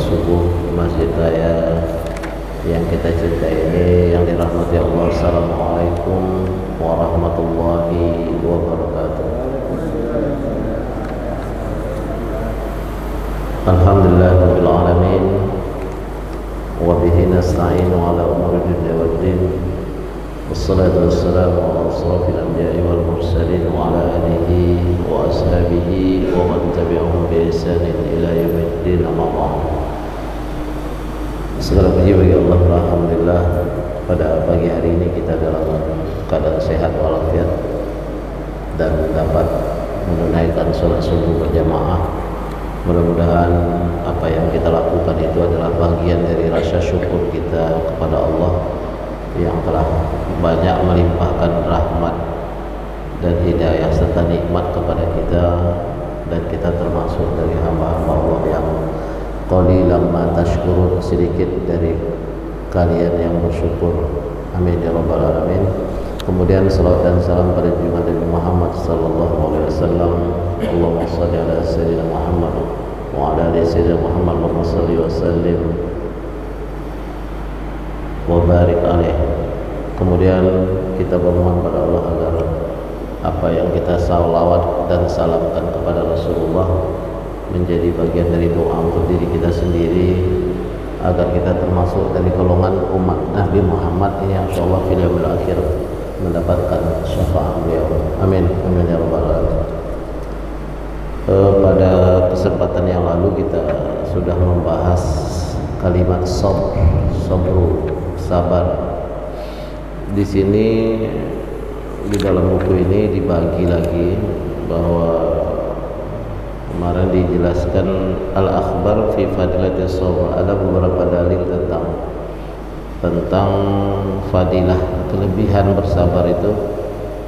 subuh di Masjid Raya yang kita cintai ini, yang dirahmati Allah. Assalamualaikum warahmatullahi wabarakatuh. Alhamdulillahirabbil alamin wa bihi nasta'inu ala umuri dunya waddin. Wassalatu wassalamu ala asrafil anbiya'i wal mursalin wa ala alihi wa ashabihi wa man tabi'ahum bi ihsanin ila yaumiddin, amma ba'd. Segala puji bagi Allah, alhamdulillah pada pagi hari ini kita dalam keadaan sehat walafiat dan dapat menunaikan sholat subuh berjamaah. Mudah-mudahan apa yang kita lakukan itu adalah bagian dari rasa syukur kita kepada Allah yang telah banyak melimpahkan rahmat dan hidayah serta nikmat kepada kita, dan kita termasuk dari hamba-hamba Allah yang qalilan ma tashkurun, sedikit dari kalian yang bersyukur. Amin ya rabbal alamin. Kemudian salawat dan salam pada junjungan Nabi Muhammad sallallahu alaihi wasallam. Allahumma shalli ala sayyidina Muhammad wa ala ali sayyidina Muhammad wa salli wa sallim wa barik alaihi. Kemudian kita bermohon pada Allah agar apa yang kita salawat dan salamkan kepada Rasulullah menjadi bagian dari doa untuk diri kita sendiri, agar kita termasuk dari golongan umat Nabi Muhammad ini yang insyaallah fil yaumil akhir mendapatkan syafaat beliau. Amin amin ya rabbal alamin. Pada kesempatan yang lalu kita sudah membahas kalimat sabru, sabar. Di sini di dalam buku ini dibagi lagi bahwa kemarin dijelaskan al-akhbar fi fadilatis sabr, ada beberapa dalil tentang fadilah kelebihan bersabar itu.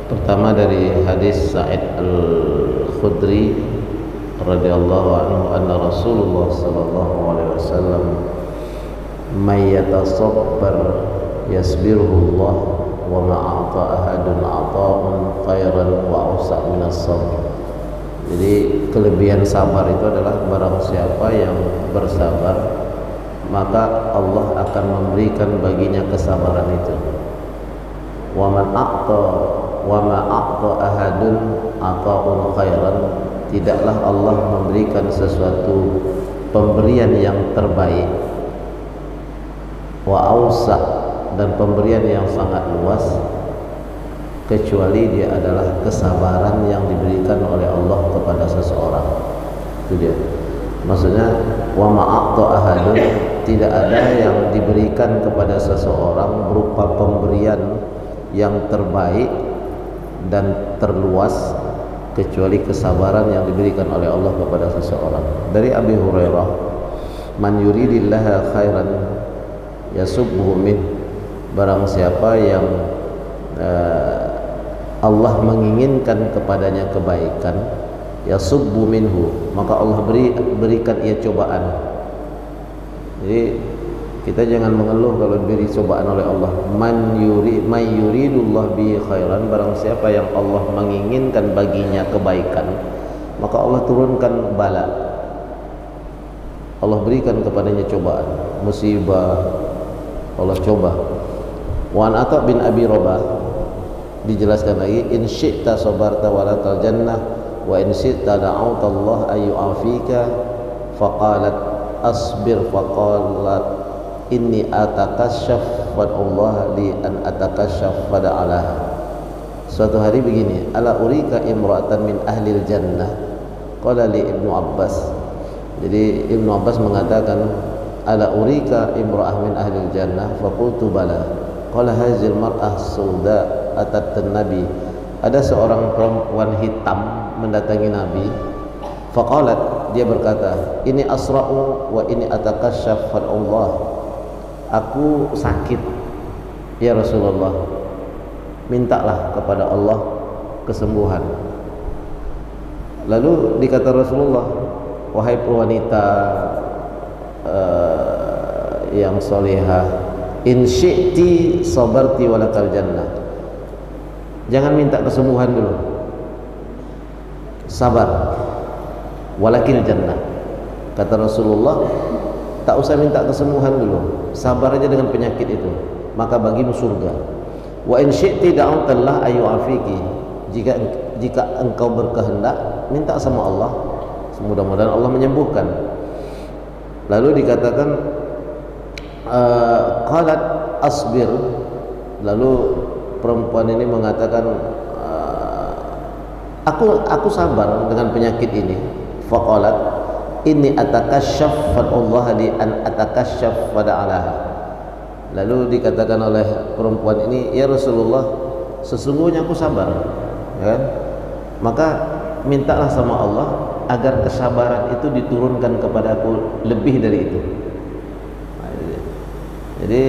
Pertama dari hadis Sa'id al-Khudri radhiyallahu anhu anna Rasulullah sallallahu alaihi wasallam may yatasabbar yasbiruhu Allah wa ma a'ta ahadun ata'un khairan wa awsa' min as-sabr. Jadi kelebihan sabar itu adalah barang siapa yang bersabar, maka Allah akan memberikan baginya kesabaran itu. Wa man a'ta wa ma a'ta ahadun ata'un khairan, tidaklah Allah memberikan sesuatu pemberian yang terbaik, wa awsa', dan pemberian yang sangat luas, kecuali dia adalah kesabaran yang diberikan oleh Allah kepada seseorang. Itu dia. Maksudnya wa ma'aqta ahadun, tidak ada yang diberikan kepada seseorang berupa pemberian yang terbaik dan terluas kecuali kesabaran yang diberikan oleh Allah kepada seseorang. Dari Abi Hurairah, man yuridillaha khairan yasubhu min, barang siapa yang Allah menginginkan kepadanya kebaikan, yasubbu minhu, maka Allah berikan ia cobaan. Jadi kita jangan mengeluh kalau diberi cobaan oleh Allah. Man yuridullah bi khairan, barang siapa yang Allah menginginkan baginya kebaikan, maka Allah turunkan bala, Allah berikan kepadanya cobaan, musibah, Allah coba. Wa an Atha bin Abi Rabah dijelaskan lagi, in syi'ta sabarta walakal jannah wa in syi'ta da'auta Allah ayyu'afika, faqalat asbir, faqalat inni atakasyaf wa Allah li an atakasyaf fada'alah. Suatu hari begini, ala urika imra'atan min ahlil jannah, qala li Ibnu Abbas. Jadi Ibnu Abbas mengatakan, ala urika imra'ah min ahlil jannah, faqultu bala. Qala hazil mar'ah sauda atat nabi, ada seorang perempuan hitam mendatangi Nabi. Faqalat, dia berkata, ini asra'u wa ini atakasyaf fa Allah, aku sakit ya Rasulullah, mintalah kepada Allah kesembuhan. Lalu dikata Rasulullah, wahai wanita yang solehah, in syi'ti sabarti walakal jannah, jangan minta kesembuhan dulu, sabar, walakil jannah. Kata Rasulullah, tak usah minta kesembuhan dulu, sabar aja dengan penyakit itu, maka bagimu surga. Wa in syi'ti da'utallah ayyu'afiki, jika engkau berkehendak minta sama Allah, mudah-mudahan Allah menyembuhkan. Lalu dikatakan qalat asbir, lalu perempuan ini mengatakan aku sabar dengan penyakit ini. Faqalat inni atakasyaf fa Allah li an atakasyaf fada'alaha. Lalu dikatakan oleh perempuan ini, ya Rasulullah, sesungguhnya aku sabar, ya kan? Maka mintalah sama Allah agar kesabaran itu diturunkan kepadaku lebih dari itu. Jadi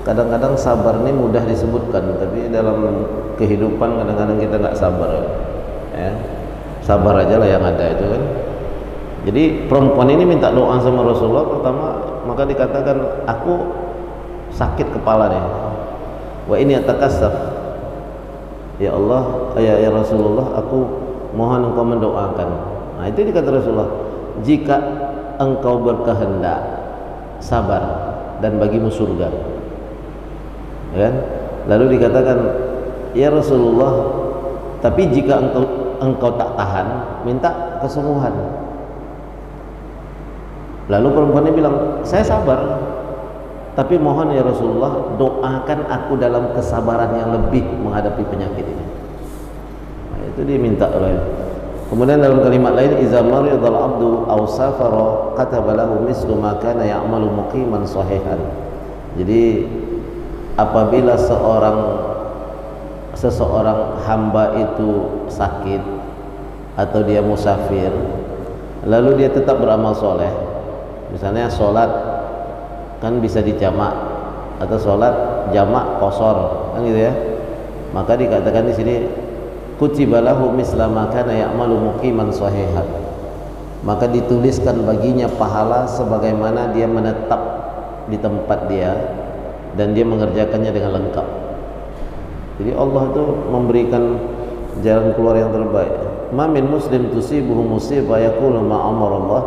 kadang-kadang sabar ini mudah disebutkan, tapi dalam kehidupan kadang-kadang kita nggak sabar, ya. Sabar aja lah yang ada itu kan. Jadi perempuan ini minta doa sama Rasulullah pertama, maka dikatakan aku sakit kepala nih. Wa ini atakassaf. Ya Allah, ya Rasulullah, aku mohon engkau mendoakan. Nah itu dikata Rasulullah, jika engkau berkehendak sabar dan bagimu surga, ya kan? Lalu dikatakan, ya Rasulullah, tapi jika engkau tak tahan, minta kesembuhan. Lalu perempuan ini bilang, saya sabar, tapi mohon ya Rasulullah, doakan aku dalam kesabaran yang lebih menghadapi penyakit ini. Nah, itu diminta oleh. Kemudian dalam kalimat lain, iza maridal abdu aw safara kataba lahu mislu ma kana ya'malu muqiman sahihan. Jadi apabila seseorang hamba itu sakit atau dia musafir, lalu dia tetap beramal soleh, misalnya sholat kan bisa dijamak atau sholat jamak qasar kan gitu ya, maka dikatakan di sini kutiba lahu misla ma kana ya'malu muqiman sahihan, maka dituliskan baginya pahala sebagaimana dia menetap di tempat dia dan dia mengerjakannya dengan lengkap. Jadi Allah itu memberikan jalan keluar yang terbaik. Ma min muslim tusibuhu musibah yaqulu ma amarallah,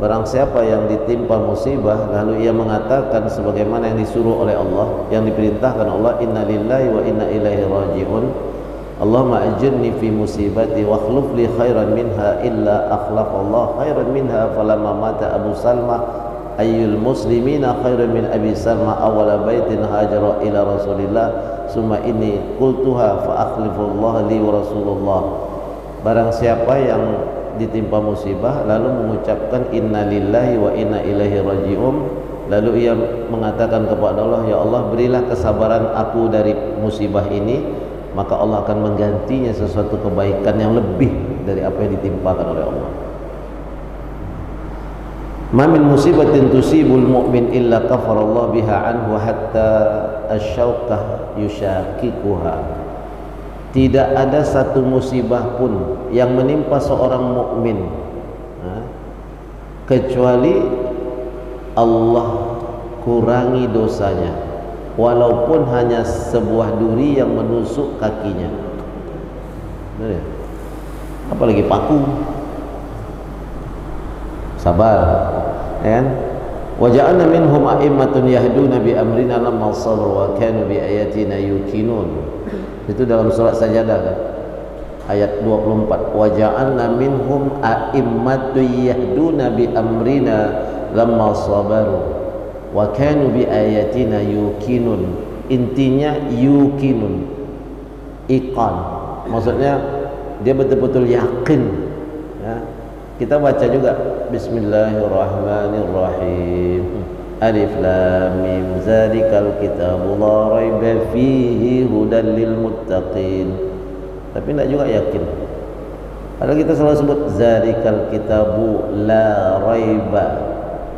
barang siapa yang ditimpa musibah lalu ia mengatakan sebagaimana yang disuruh oleh Allah, yang diperintahkan Allah, inna lillahi wa inna ilaihi raji'un, Allahumma ajirni fi musibati wa akhlif li khairan minha illa akhlafallah khairan minha. Falamma mata Abu Salma ayyul muslimina khairan min Abi Salma awwala baitin hajara ila Rasulillah summa inni qultuha fa akhlifullah li wa Rasulullah. Barang siapa yang ditimpa musibah lalu mengucapkan inna lillahi wa inna ilaihi raji'un, lalu ia mengatakan kepada Allah, ya Allah berilah kesabaran aku dari musibah ini, maka Allah akan menggantinya sesuatu kebaikan yang lebih dari apa yang ditimpakan oleh Allah. Ma min musibatin tusibul mu'min illa kafarallahu biha anhu hatta asy-syaukah yusyakikuha. Tidak ada satu musibah pun yang menimpa seorang mukmin kecuali Allah kurangi dosanya, walaupun hanya sebuah duri yang menusuk kakinya. Apalagi paku. Sabar, ya kan? Wa ja'alna minhum a'immatun yahduna bi amrina lamma sabaru wa kanu bi ayatina yuqinun. Itu dalam surat Sajadah kan? Ayat 24. Wa ja'alna minhum a'immatun yahduna bi amrina lamma sabaru wa kanu bi ayatina yuqinun. Intinya yuqinun, iqan, maksudnya dia betul-betul yakin, ya. Kita baca juga Bismillahirrahmanirrahim, Alif Lam Mim zalikal kitabu la raiba fihi hudan lil muttaqin, tapi tidak juga yakin. Padahal kita selalu sebut zalikal kitabu la raiba,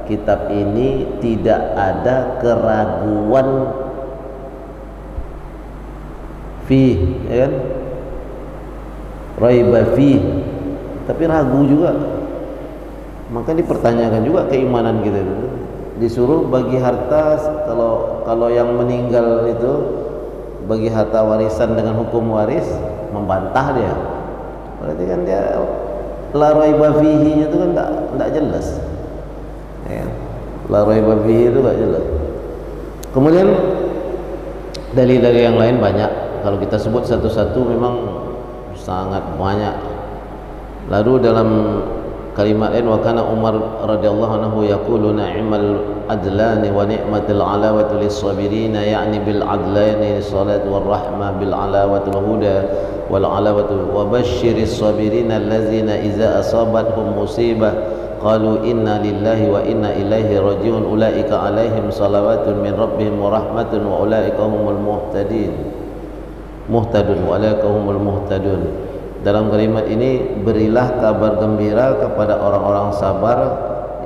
kitab ini tidak ada keraguan fi, ya kan? Raiba fi, tapi ragu juga. Maka dipertanyakan juga keimanan kita itu. Disuruh bagi harta, kalau yang meninggal itu bagi harta warisan dengan hukum waris, membantah dia. Berarti kan dia la raiba fihi itu kan tidak jelas, ya. La raiba fihi itu gak jelas. Kemudian dalil-dalil yang lain banyak. Kalau kita sebut satu-satu memang sangat banyak. Lalu dalam kalimat lain, wa kana Umar radhiyallahu anhu yaqulu ni'mal adlani wa ni'matul alawatu lis-sabirin, ya'ni bil adlani salat wal rahmah, bil alawati huda wal alawatu wa basyiris sabirin allazina idza asabathum musibah qalu inna lillahi wa inna ilaihi rajiun ulaika alaihim salawatun min rabbihim wa rahmatun wa ulaika humul muhtadun wa ulaika humul muhtadun. Dalam kalimat ini, berilah kabar gembira kepada orang-orang sabar,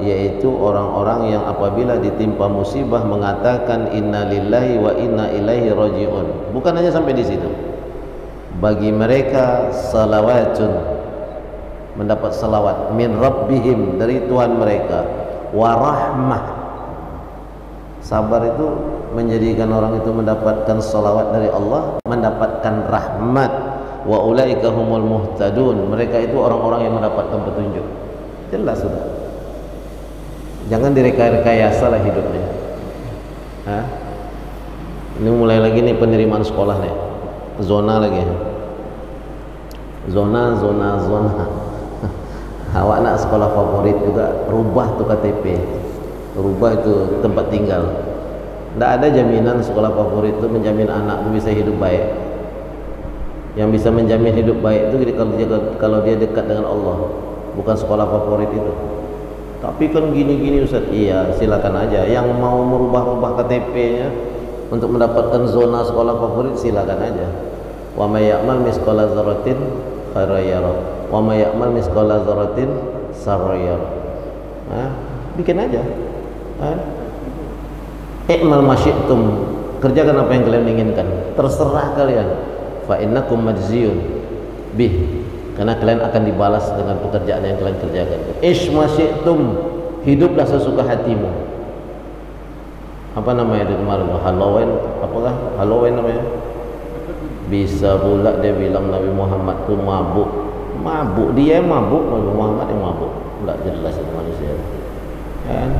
yaitu orang-orang yang apabila ditimpa musibah mengatakan inna lillahi wa inna ilaihi rajiun. Bukan hanya sampai di situ, bagi mereka salawatun, mendapat salawat, min rabbihim, dari Tuhan mereka, wa rahmah. Sabar itu menjadikan orang itu mendapatkan salawat dari Allah, mendapatkan rahmat. Wa ulaika humul muhtadun, mereka itu orang-orang yang mendapatkan petunjuk. Jelas sudah. Jangan direka-rekayasa lah hidupnya. Hah? Ini mulai lagi nih penerimaan sekolah nih, zona lagi. Zona. Awak nak sekolah favorit juga, rubah tuh KTP, rubah itu tempat tinggal. Tidak ada jaminan sekolah favorit itu menjamin anak itu bisa hidup baik. Yang bisa menjamin hidup baik itu kalau dia dekat dengan Allah, bukan sekolah favorit itu. Tapi kan gini-gini Ustaz. Iya, silakan aja. Yang mau merubah-rubah KTP-nya untuk mendapatkan zona sekolah favorit, silakan aja. Wa may ya'mal misqala dzarratin khairan yarah, wa may ya'mal misqala dzarratin syarran yarah. Bikin aja. I'mal ma syi'tum, kerjakan apa yang kalian inginkan, terserah kalian. Fa innakum majziyun bih, karena kalian akan dibalas dengan pekerjaan yang kalian kerjakan. Ish ma syi'tum, hiduplah sesuka hatimu. Apa namanya itu kemarin? Halloween, apakah Halloween namanya? Bisa pula dia bilang Nabi Muhammad itu mabuk. Mabuk, dia yang mabuk, Nabi Muhammad yang mabuk. Enggak jelas itu manusia. Kan?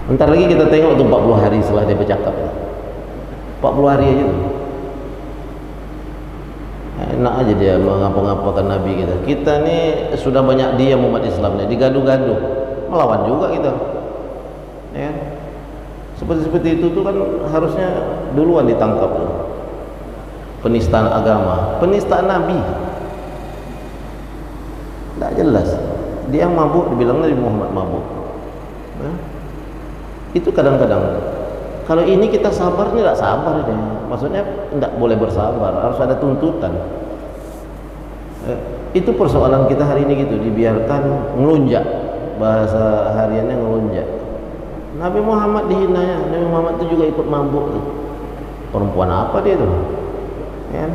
Bentar lagi kita tengok tuh 40 hari setelah dia bercakap. 40 hari aja tuh. Enak aja dia mengapa-ngapakan Nabi kita. Kita nih sudah banyak diam umat Islam nih, digaduh-gaduh, melawan juga kita. Ya. Seperti itu tuh kan harusnya duluan ditangkap tuh. Penistaan agama, penistaan Nabi. Tidak jelas. Dia yang mabuk dibilang Nabi Muhammad mabuk. Nah, itu kadang-kadang. Kalau ini kita sabar, ini tidak sabar ini. Maksudnya tidak boleh bersabar, harus ada tuntutan. Itu persoalan kita hari ini gitu, dibiarkan ngelunjak, bahasa hariannya ngelunjak. Nabi Muhammad dihinanya, Nabi Muhammad itu juga ikut mabuk tuh. Perempuan apa dia tuh? Ya.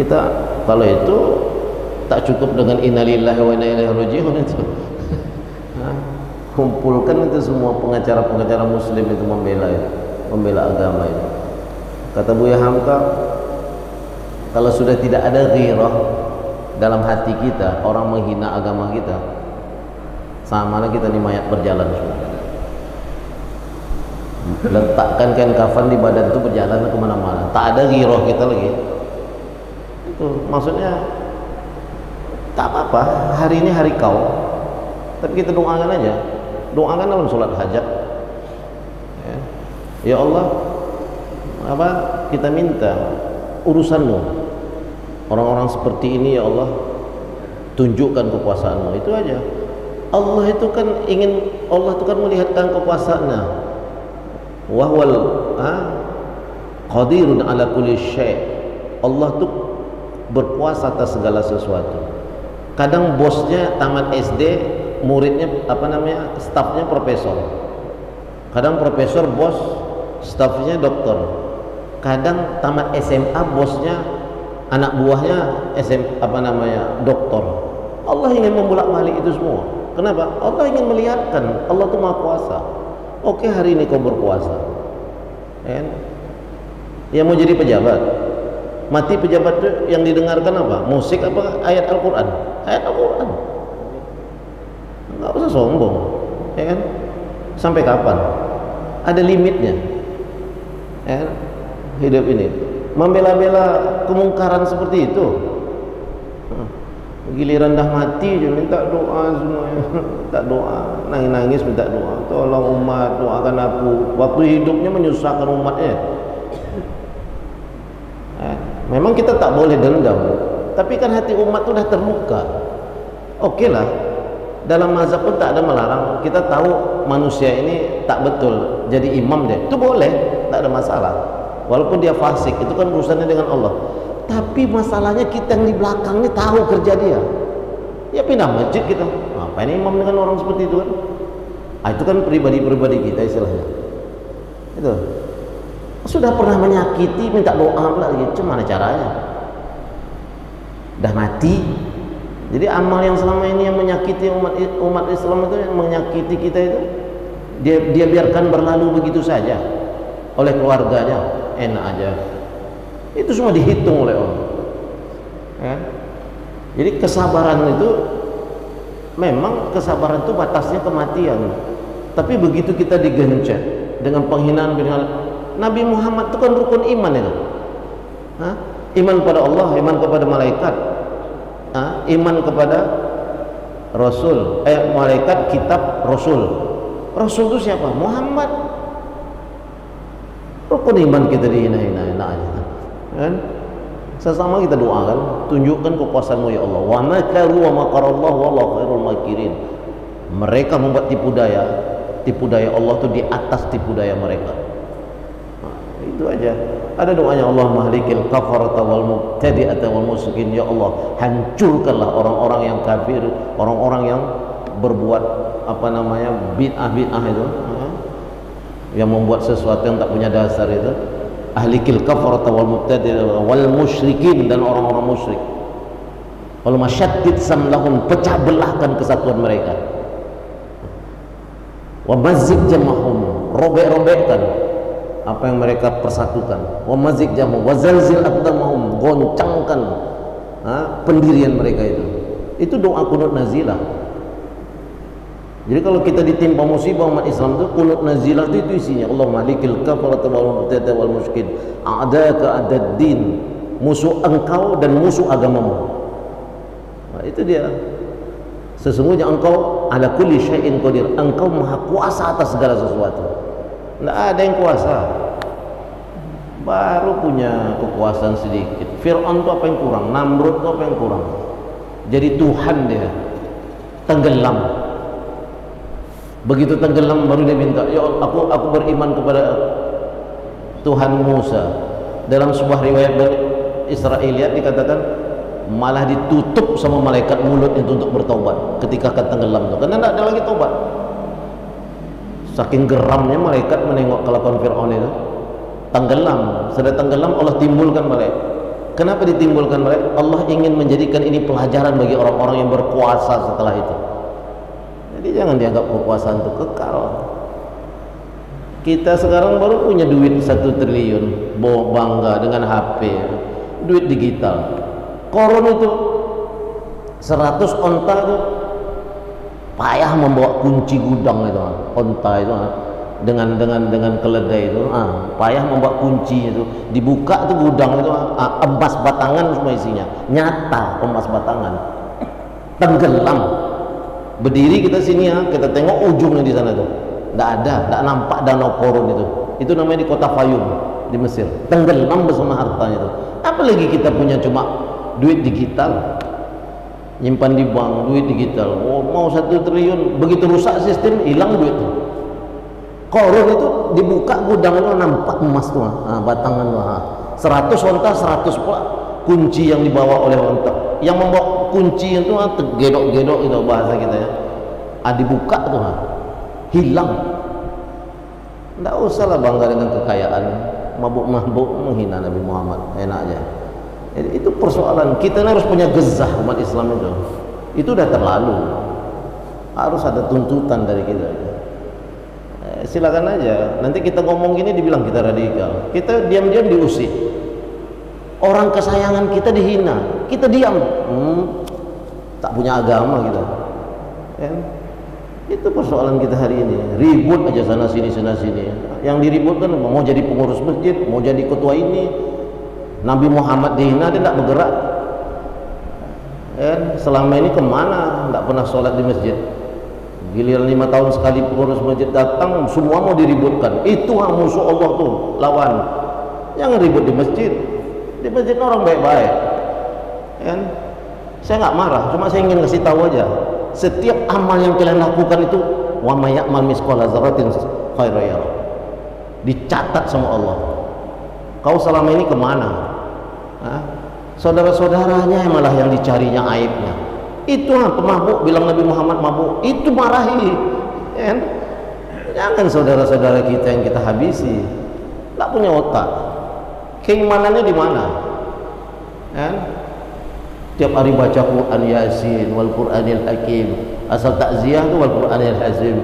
Kita kalau itu tak cukup dengan innalillahi wa inna ilaihi raji'un itu. Kumpulkan itu semua pengacara-pengacara muslim itu membela agama itu. Kata Buya Hamka, kalau sudah tidak ada ghirah dalam hati kita, orang menghina agama kita, sama lah kita nih mayat berjalan semua. Letakkan kain kafan di badan itu berjalan kemana-mana, tak ada ghirah kita lagi. Itu maksudnya tak apa-apa, hari ini hari kau, tapi kita doakan aja. Doakan dalam sholat hajat. Ya Allah, apa kita minta urusanmu, orang-orang seperti ini ya Allah, tunjukkan kekuasaanmu. Itu aja. Allah itu kan melihatkan kekuasaannya. Wahwal qadirun ala kulli syai'. Allah tuh berkuasa atas segala sesuatu. Kadang bosnya tamat SD, muridnya stafnya profesor. Kadang profesor bos, stafnya dokter. Kadang tamat SMA bosnya, anak buahnya dokter. Allah ingin membolak-balik itu semua. Kenapa? Allah ingin melihatkan Allah itu Maha Kuasa. Oke, hari ini kau berkuasa. Yang mau jadi pejabat, mati pejabat itu yang didengarkan apa? Musik apa ayat Al-Quran? Ayat Al-Quran. Nggak usah sombong. ya kan? Sampai kapan? Ada limitnya, ya kan? Hidup ini membela-bela kemungkaran seperti itu. Giliran dah mati je minta doa semuanya. Tak doa, nangis-nangis minta doa. Tolong umat, doakan aku. Waktu hidupnya menyusahkan umatnya. Memang kita tak boleh dendam, tapi kan hati umat tu dah terluka. Okeylah, dalam mazhab pun tak ada melarang. Kita tahu manusia ini tak betul, jadi imam dia, itu boleh, tak ada masalah. Walaupun dia fasik, itu kan urusannya dengan Allah. Tapi masalahnya kita yang di belakang ni tahu kerja dia. Ya pindah masjid kita. Apa ini imam dengan orang seperti itu kan? Itu kan pribadi-pribadi kita istilahnya. Itu. Sudah pernah menyakiti minta doa pula lagi. Gimana caranya? Dah mati. Jadi amal yang selama ini yang menyakiti umat Islam itu, yang menyakiti kita itu, dia biarkan berlalu begitu saja oleh keluarganya. Enak aja. Itu semua dihitung oleh Allah. Ya? Jadi kesabaran itu, memang kesabaran itu batasnya kematian. Tapi begitu kita digencet dengan penghinaan, Nabi Muhammad itu kan rukun iman itu. Iman kepada Allah, iman kepada malaikat, iman kepada Rasul, malaikat, kitab, Rasul. Rasul itu siapa? Muhammad. Rukun iman kita dihina-hina, enak aja kan? Sesama kita doakan, tunjukkan kekuasaanmu ya Allah. Wa makaru wa makarallahu wallahu khairul makirin. Mereka membuat tipu daya Allah itu di atas tipu daya mereka. Itu aja. Ada doanya, Allah mahlikil kafarata wal mubtadi'ata wal musyrikin. Ya Allah, hancurkanlah orang-orang yang kafir, orang-orang yang berbuat bid'ah itu, yang membuat sesuatu yang tak punya dasar itu. Ahlikil kafarata wal mubtadi'ata wal musyrikin, dan orang-orang musyrik. Wal masyaddid samlahum, pecah belahkan kesatuan mereka. Wa mazzik jamahum, robek-robekkan apa yang mereka persatukan. Wa mazzik jamahum wa zalzil aqdamahum, goncangkan pendirian mereka itu. Itu doa kunut nazilah. Jadi kalau kita ditimpa musibah umat Islam itu, kunut nazilah itu isinya Allah malikil kafarata wal mubtadi'ata wal musyrikin a'daka adaddin, musuh engkau dan musuh agamamu. Itu dia. Sesungguhnya engkau ala kulli syai'in qadir, engkau maha kuasa atas segala sesuatu. Tidak ada yang kuasa, baru punya kekuasaan sedikit. Fir'aun itu apa yang kurang? Namrud itu apa yang kurang? Jadi Tuhan dia, tenggelam. Begitu tenggelam baru dia minta, ya Allah, aku beriman kepada Tuhan Musa. Dalam sebuah riwayat Israiliyat dikatakan malah ditutup sama malaikat mulut itu untuk bertobat ketika akan tenggelam itu, karena tidak ada lagi tobat. Saking geramnya malaikat menengok kelakuan Fir'aun itu. Tenggelam, sudah tenggelam, Allah timbulkan balik. Kenapa ditimbulkan balik? Allah ingin menjadikan ini pelajaran bagi orang-orang yang berkuasa setelah itu. Jadi jangan dianggap kekuasaan itu kekal. Kita sekarang baru punya duit 1 triliun, bangga dengan HP, duit digital. Koron itu 100 onta itu payah membawa kunci gudang itu, onta itu dengan keledai itu, payah membawa kunci itu, dibuka itu gudang itu, emas batangan semua isinya, nyata emas batangan, tenggelam. Berdiri kita sini kita tengok ujungnya di sana tuh, tidak nampak danau Korun itu. Itu namanya di kota Fayum di Mesir, tenggelam bersama hartanya itu. Apalagi kita punya cuma duit digital, nyimpan di bank, duit digital. Mau 1 triliun, begitu rusak sistem, hilang duit itu. Korun itu dibuka gudang itu nampak emas tuh, batangan tuh, 100 onta 100 pula kunci yang dibawa oleh onta. Yang membawa kunci itu gedok-gedok itu bahasa kita ya. Dibuka tuh, hilang. Tidak usahlah bangga dengan kekayaan, mabuk-mabuk menghina Nabi Muhammad, enak aja. Jadi itu persoalan kita harus punya gezah umat Islam itu. Itu udah terlalu. Harus ada tuntutan dari kita. Silakan aja. Nanti kita ngomong gini dibilang kita radikal. Kita diam-diam diusir. Orang kesayangan kita dihina, kita diam. Tak punya agama kita. Itu persoalan kita hari ini. Ribut aja sana sini sana sini. Yang diributkan mau jadi pengurus masjid, mau jadi ketua ini. Nabi Muhammad dihina, dia tidak bergerak. Selama ini kemana? Tidak pernah sholat di masjid. Giliran 5 tahun sekali pengurus masjid datang, semua mau diributkan. Itu musuh Allah tuh, lawan. Jangan ribut di masjid. Di masjid orang baik-baik. Saya nggak marah, cuma saya ingin kasih tahu aja. Setiap amal yang kalian lakukan itu, wa may ya'mal misqala dzarratin khairan yarah. Dicatat sama Allah. Kau selama ini kemana? Saudara-saudaranya malah yang dicarinya aibnya. Itu pemabuk, bilang Nabi Muhammad mabuk, itu marahi. Jangan saudara-saudara kita yang kita habisi. Tak punya otak. Keimanannya di mana? Tiap hari baca Quran Yasin wal Quranil Hakim, asal takziah tu wal Quranil Hazim,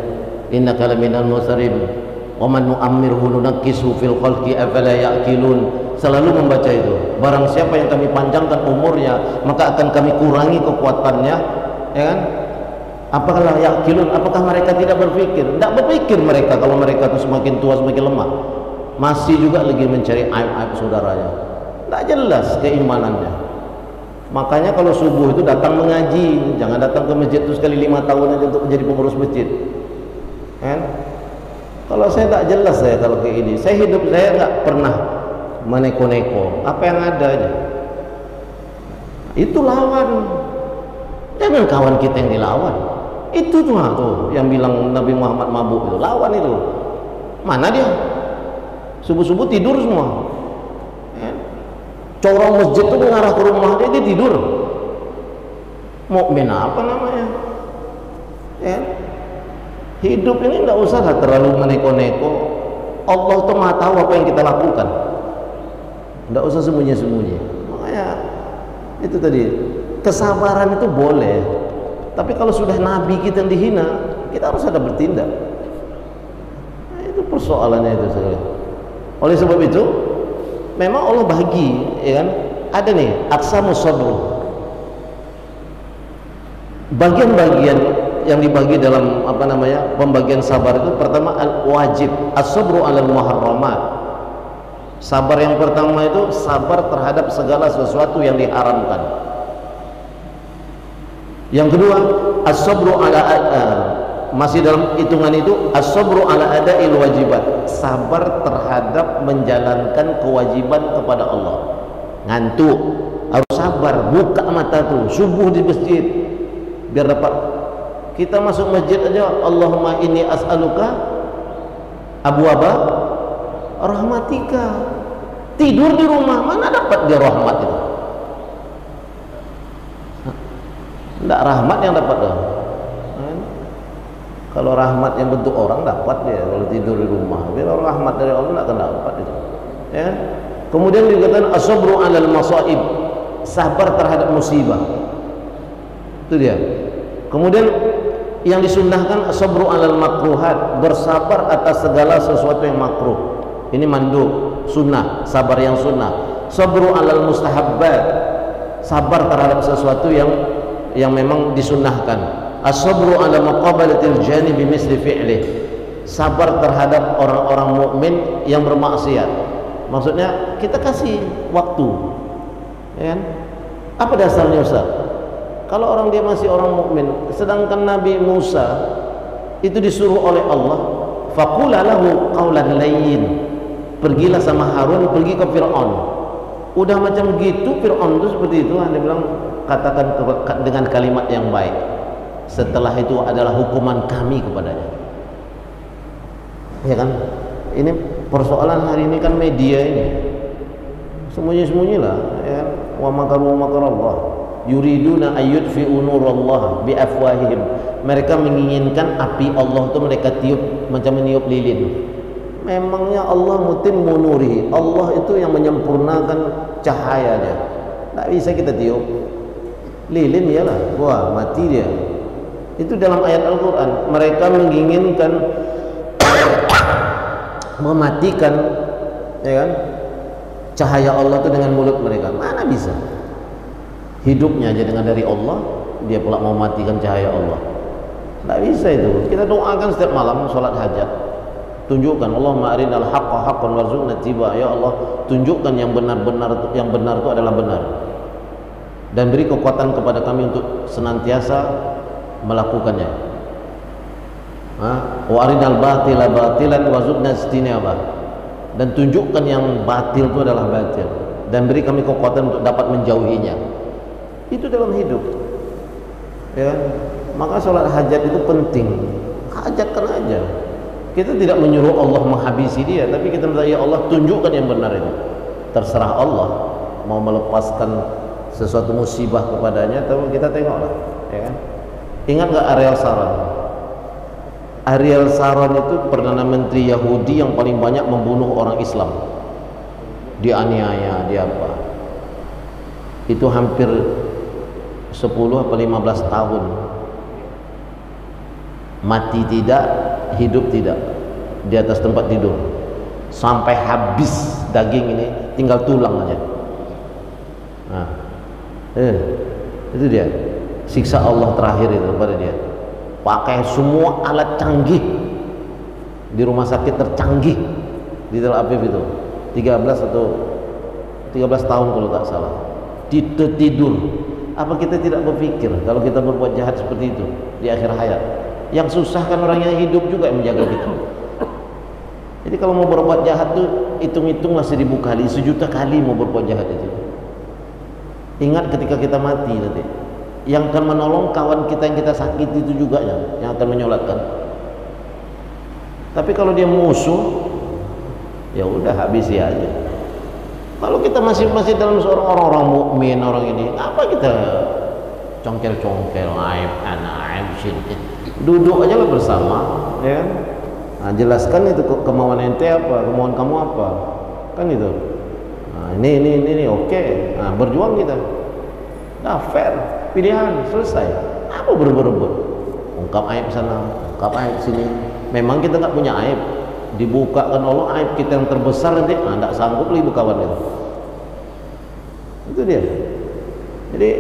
innaka laminal musarim wa man nu'ammirhu nunakkisu fil khalqi afala ya'qilun. Selalu membaca itu. Barang siapa yang kami panjangkan umurnya, maka akan kami kurangi kekuatannya, ya kan? Apakah ya'qilun? Apakah mereka tidak berpikir? Tidak berpikir mereka. Kalau mereka itu semakin tua semakin lemah, masih juga lagi mencari aib-aib saudaranya. Tidak jelas keimanannya. Makanya kalau subuh itu datang mengaji, jangan datang ke masjid itu sekali 5 tahun aja untuk menjadi pengurus masjid. Kalau saya tak jelas, saya kalau kayak ini, saya hidup saya nggak pernah meneko-neko, apa yang ada aja. Itu lawan. Jangan kawan kita yang dilawan. Itu tuh yang bilang Nabi Muhammad mabuk itu, lawan itu. Mana dia? Subuh-subuh tidur semua. Corong masjid itu mengarah ke rumah dia tidur. Mukmin apa namanya? Hidup ini tidak usah terlalu meneko-neko. Allah tuh maha tahu apa yang kita lakukan. Tidak usah sembunyi-sembunyi. Makanya itu tadi, kesabaran itu boleh, tapi kalau sudah Nabi kita yang dihina, kita harus ada bertindak. Itu persoalannya itu sekali. Oleh sebab itu, memang Allah bagi, ya kan? Ada nih aqsamus sabr. Bagian-bagian yang dibagi dalam pembagian sabar itu, pertama wajib, as-sabru 'alal muharramat. Sabar yang pertama itu sabar terhadap segala sesuatu yang diharamkan. Yang kedua, as-sabru 'ala masih dalam hitungan itu, as-sabru 'ala ada'il wajibat. Sabar terhadap menjalankan kewajiban kepada Allah. Ngantuk, harus sabar, buka mata tuh, subuh di masjid biar dapat. Kita masuk masjid aja, Allahumma inni as'aluka abwaba rahmatika. Tidur di rumah, mana dapat dia rahmat itu? Tidak rahmat yang dapat dong. Kalau rahmat yang bentuk orang dapat dia kalau tidur di rumah. Kalau rahmat dari Allah tidak akan dapat itu. Ya. Kemudian dikatakan as-sabru 'alal masaib, sabar terhadap musibah. Itu dia. Kemudian yang disunnahkan as-sabru 'alal makruhat, bersabar atas segala sesuatu yang makruh. Ini mandub, sunnah, sabar yang sunnah. Sabru 'alal mustahabbat, sabar terhadap sesuatu yang memang disunnahkan. As-sabru 'ala maqabalatil jani bimisli fi'lih, sabar terhadap orang-orang mukmin yang bermaksiat. Maksudnya kita kasih waktu, ya kan? Apa dasarnya Ustaz? Kalau orang dia masih orang mukmin, sedangkan Nabi Musa itu disuruh oleh Allah, faqula lahu qaulan layyin, pergilah sama Harun, pergi ke Fir'aun. Udah macam gitu, Fir'aun itu seperti itu, dia bilang katakan dengan kalimat yang baik. Setelah itu adalah hukuman kami kepadanya. Ya kan? Ini persoalan hari ini kan media ini sembunyi-sembunyilah, ya. Wa makaru makarallah yuriduna ayyudfi'u nurallah biafwahihim. Mereka menginginkan api Allah itu mereka tiup macam meniup lilin. Memangnya Allah mutimmu nurihi, Allah itu yang menyempurnakan cahayanya. Tak bisa kita tiup lilin, iyalah, wah mati dia. Itu dalam ayat Al-Quran. Mereka menginginkan mematikan, ya kan, cahaya Allah itu dengan mulut mereka. Mana bisa? Hidupnya aja dengan dari Allah, dia pula mau matikan cahaya Allah. Tidak bisa itu. Kita doakan setiap malam sholat hajat. Tunjukkan, Allahumma arinal haqqa haqqan warzuqna ittiba. Ya Allah, tunjukkan yang benar itu adalah benar. Dan beri kekuatan kepada kami untuk senantiasa melakukannya. Wa arinal batila batilan warzuqna ijtinaba. Dan tunjukkan yang batil itu adalah batil. Dan beri kami kekuatan untuk dapat menjauhinya. Itu dalam hidup. Ya, maka sholat hajat itu penting. Hajatkan aja. Kita tidak menyuruh Allah menghabisi dia, tapi kita minta, ya Allah tunjukkan yang benar itu. Terserah Allah mau melepaskan sesuatu musibah kepadanya, tapi kita tengoklah, ya kan? Ingat nggak Ariel Sharon? Ariel Sharon itu perdana menteri Yahudi yang paling banyak membunuh orang Islam. Dianiaya, dia apa? Itu hampir 10 atau 15 tahun. Mati tidak, hidup tidak, di atas tempat tidur sampai habis daging ini, tinggal tulang aja. Nah, itu dia siksa Allah terakhir itu pada dia. Pakai semua alat canggih di rumah sakit tercanggih di Tel Aviv itu, 13 tahun kalau tak salah, tidur. Apa kita tidak berpikir kalau kita berbuat jahat seperti itu di akhir hayat? Yang susah kan orang yang hidup juga yang menjaga kita. Jadi kalau mau berbuat jahat tuh hitung-hitunglah 1000 kali, 1.000.000 kali mau berbuat jahat itu. Ingat ketika kita mati nanti, yang akan menolong kawan kita yang kita sakiti itu juga yang akan menyolatkan. Tapi kalau dia musuh, ya udah habisi aja. Kalau kita masih dalam seorang orang mukmin, orang ini, apa kita congkel-congkel, aib syirik? Duduk aja lah bersama, ya. Nah, jelaskan itu kemauan ente apa, kemauan kamu apa, kan itu. Nah, ini oke. Nah, berjuang kita. Nah, fair, pilihan selesai. Apa berebut-rebut? Ungkap aib sana, ungkap aib sini. Memang kita nggak punya aib, dibukakan Allah aib kita yang terbesar nanti, nggak sanggup lagi kawan itu. Itu dia. Jadi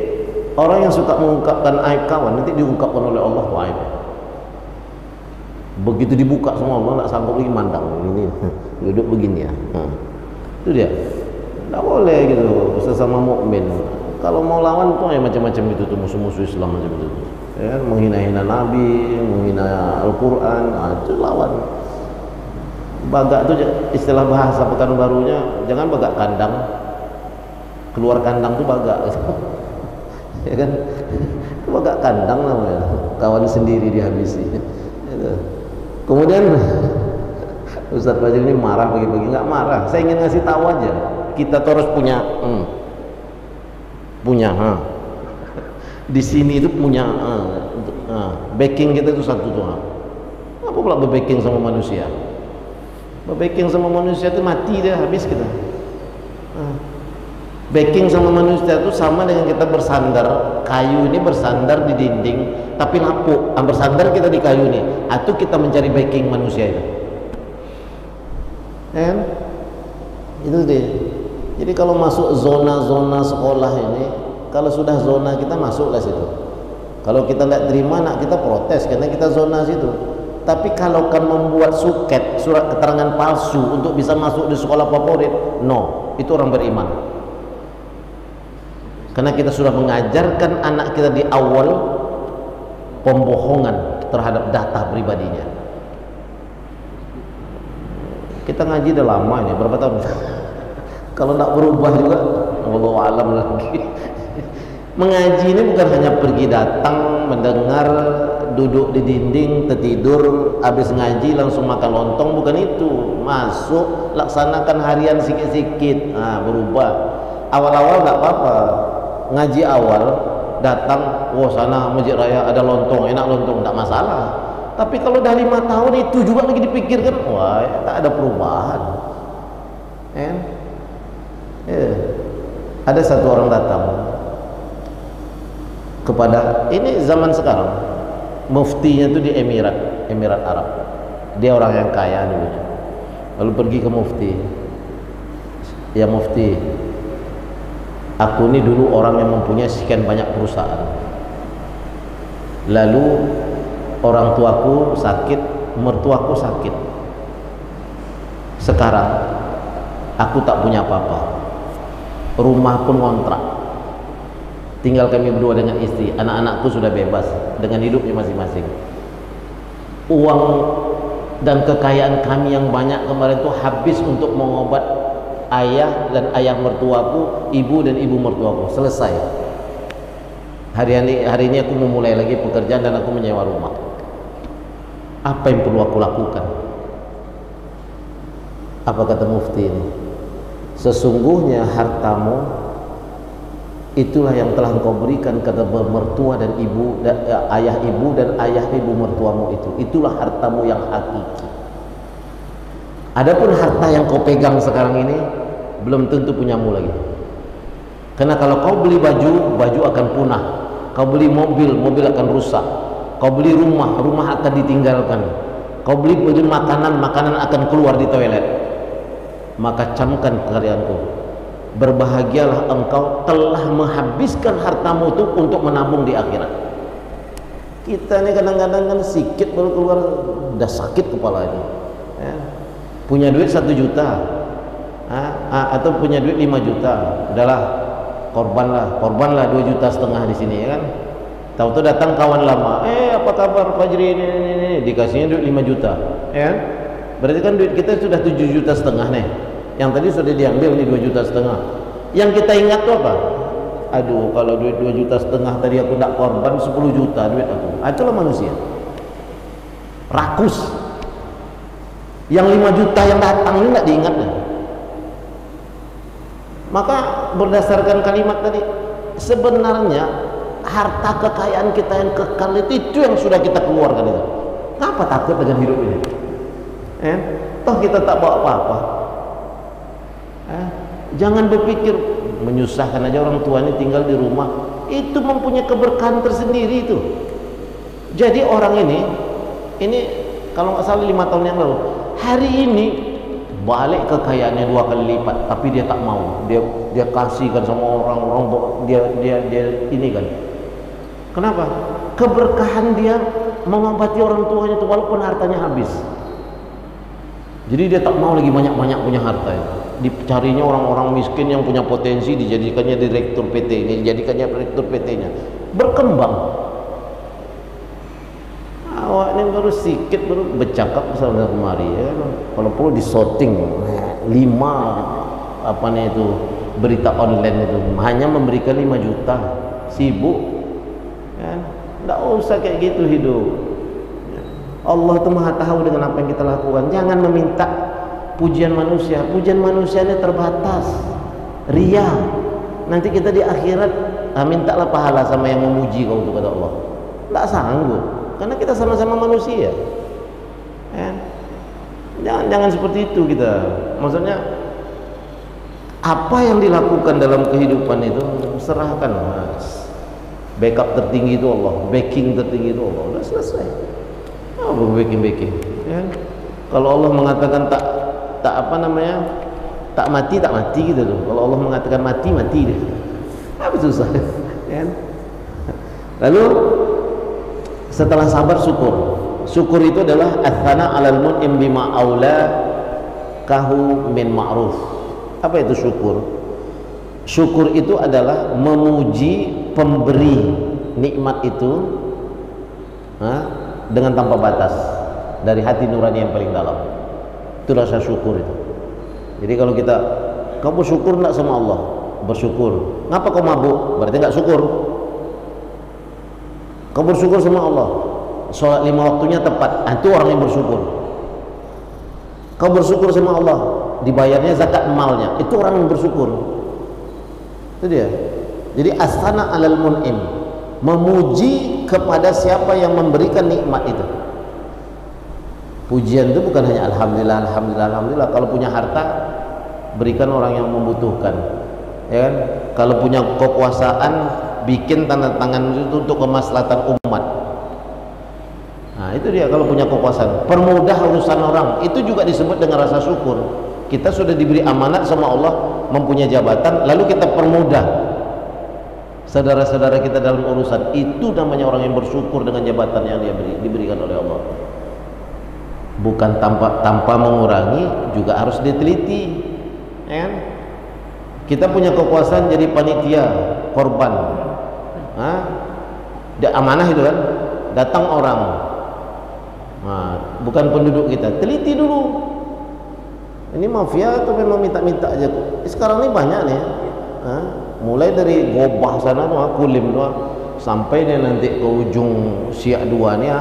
orang yang suka mengungkapkan aib kawan nanti diungkapkan oleh Allah tuh aib. Begitu dibuka semua, Allah nggak sanggup lagi mandang ini duduk begini ya. Itu dia. Nggak boleh gitu sesama mukmin. Kalau mau lawan tuh ya macam-macam itu tuh, musuh-musuh Islam macam itu. Ya, menghina-hina Nabi, menghina Al-Quran, itu lawan. Bagak itu istilah bahasa Pekanbarunya, jangan bagak kandang. Keluar kandang tuh bagak. Ya kan? Bagak kandang namanya. Kawan sendiri dihabisi. Itu. Kemudian Ustaz Fajri ini marah pagi-pagi. Nggak marah, saya ingin ngasih tahu aja, kita terus punya di sini itu punya backing kita itu satu tuh. Apa pula backing sama manusia? Backing sama manusia itu mati dia, habis kita. Backing sama manusia itu sama dengan kita bersandar, kayu ini bersandar di dinding tapi lapuk, bersandar kita di kayu ini, itu kita mencari backing manusia itu. Itu dia. Jadi kalau masuk zona-zona sekolah ini, kalau sudah zona kita masuklah situ. Kalau kita nggak terima, nak kita protes karena kita zona situ. Tapi kalau kan membuat suket, surat keterangan palsu untuk bisa masuk di sekolah favorit, no, itu orang beriman. Karena kita sudah mengajarkan anak kita di awal pembohongan terhadap data pribadinya. Kita ngaji udah lama ini, berapa tahun? Kalau nak berubah juga, wallahu alam lagi. Mengaji ini bukan hanya pergi datang, mendengar, duduk di dinding, tertidur, habis ngaji langsung makan lontong, bukan itu. Masuk, laksanakan harian sikit-sikit, berubah. Awal-awal nggak apa-apa. Ngaji awal datang, sana masjid raya ada lontong, enak lontong, tak masalah. Tapi kalau dah 5 tahun itu juga lagi dipikirkan, wah tak ada perubahan. Ada satu orang datang kepada, ini zaman sekarang, muftinya itu di Emirat Arab. Dia orang yang kaya dulu. Lalu pergi ke mufti, ya mufti, aku ini dulu orang yang mempunyai sekian banyak perusahaan. Lalu orang tuaku sakit, mertuaku sakit. Sekarang aku tak punya apa-apa, rumah pun ngontrak, tinggal kami berdua dengan istri, anak-anakku sudah bebas dengan hidupnya masing-masing. Uang dan kekayaan kami yang banyak kemarin itu habis untuk mengobat ayah dan ayah mertuaku, ibu dan ibu mertuaku. Selesai. Hari ini aku memulai lagi pekerjaan dan aku menyewa rumah. Apa yang perlu aku lakukan? Apa kata mufti ini? Sesungguhnya hartamu itulah yang telah engkau berikan kepada mertua dan ibu, ayah ibu dan ayah ibu mertuamu itu. Itulah hartamu yang hakiki. Adapun harta yang kau pegang sekarang ini belum tentu punyamu lagi. Karena kalau kau beli baju, baju akan punah. Kau beli mobil, mobil akan rusak. Kau beli rumah, rumah akan ditinggalkan. Kau beli makanan, makanan akan keluar di toilet. Maka camkan karyaanku, berbahagialah engkau telah menghabiskan hartamu itu untuk menabung di akhirat. Kita ini kadang-kadang kan sikit baru keluar udah sakit kepala ini ya. Punya duit 1 juta atau punya duit 5 juta, udahlah korbanlah 2,5 juta di sini ya kan. Tahu-tahu datang kawan lama, apa kabar Fajri ini dikasihnya duit 5 juta ya. Berarti kan duit kita sudah 7,5 juta nih. Yang tadi sudah diambil nih 2,5 juta. Yang kita ingat tuh apa? Aduh, kalau duit 2,5 juta tadi aku tak korban 10 juta duit aku. Itulah manusia rakus. Yang 5 juta yang datang ini tidak diingat. Maka berdasarkan kalimat tadi, sebenarnya harta kekayaan kita yang kekal itu yang sudah kita keluarkan itu. Kenapa takut dengan hidup ini? Toh kita tak bawa apa-apa. Jangan berpikir menyusahkan aja orang tuanya tinggal di rumah. Itu mempunyai keberkahan tersendiri itu. Jadi orang ini kalau nggak salah 5 tahun yang lalu, hari ini balik kekayaannya 2 kali lipat, tapi dia tak mau. Dia kasihkan sama orang-orang, dia ini kan. Kenapa? Keberkahan dia mengobati orang tuanya itu walaupun hartanya habis. Jadi dia tak mau lagi banyak-banyak punya harta itu. Dicarinya orang-orang miskin yang punya potensi, dijadikannya direktur PT ini, dijadikannya direktur PT-nya. Berkembang. Awak ini baru sikit baru bercakap sama kemari ya. Kalau perlu disorting 5 apa nih itu berita online itu hanya memberikan 5 juta, sibuk kan? Tidak usah kayak gitu hidup. Allah itu maha tahu dengan apa yang kita lakukan. Jangan meminta pujian manusia. Pujian manusia ini terbatas, ria. Nanti kita di akhirat mintalah pahala sama yang memuji kau itu kata Allah. Tak sanggup, karena kita sama-sama manusia. Jangan seperti itu kita. Maksudnya apa yang dilakukan dalam kehidupan itu serahkan, Mas. Backup tertinggi itu Allah, backing tertinggi itu Allah. Udah selesai. Apa backing ya? Kalau Allah mengatakan tak apa namanya, tak mati gitu tuh. Kalau Allah mengatakan mati deh. Apa susah ya? Lalu setelah sabar syukur itu adalah athana 'alal mun'im bima aula kahu min ma'ruf. Apa itu syukur? Syukur itu adalah memuji pemberi nikmat itu dengan tanpa batas dari hati nurani yang paling dalam. Itu rasa syukur itu. Jadi kalau kau bersyukur enggak sama Allah? Bersyukur. Ngapa kau mabuk? Berarti enggak syukur. Kau bersyukur sama Allah, sholat 5 waktunya tepat, itu orang yang bersyukur. Kau bersyukur sama Allah, dibayarnya zakat malnya, itu orang yang bersyukur. Itu dia. Jadi asana 'alal mun'im, memuji kepada siapa yang memberikan nikmat itu. Pujian itu bukan hanya alhamdulillah. Kalau punya harta, berikan orang yang membutuhkan, ya kan? Kalau punya kekuasaan, bikin tanda tangan itu untuk kemaslahatan umat. Nah itu dia kalau punya kekuasaan, permudah urusan orang, itu juga disebut dengan rasa syukur. Kita sudah diberi amanat sama Allah, mempunyai jabatan, lalu kita permudah saudara-saudara kita dalam urusan. Itu namanya orang yang bersyukur dengan jabatan yang diberikan oleh Allah. Bukan tanpa mengurangi, juga harus diteliti, ya kan? Kita punya kekuasaan jadi panitia korban, amanah itu kan, datang orang, bukan penduduk kita, teliti dulu, ini mafia atau memang minta-minta aja. Sekarang ini banyak nih, mulai dari Gobah sana tuh, Kulim tuh, sampai dia nanti ke ujung Siak 2 nih,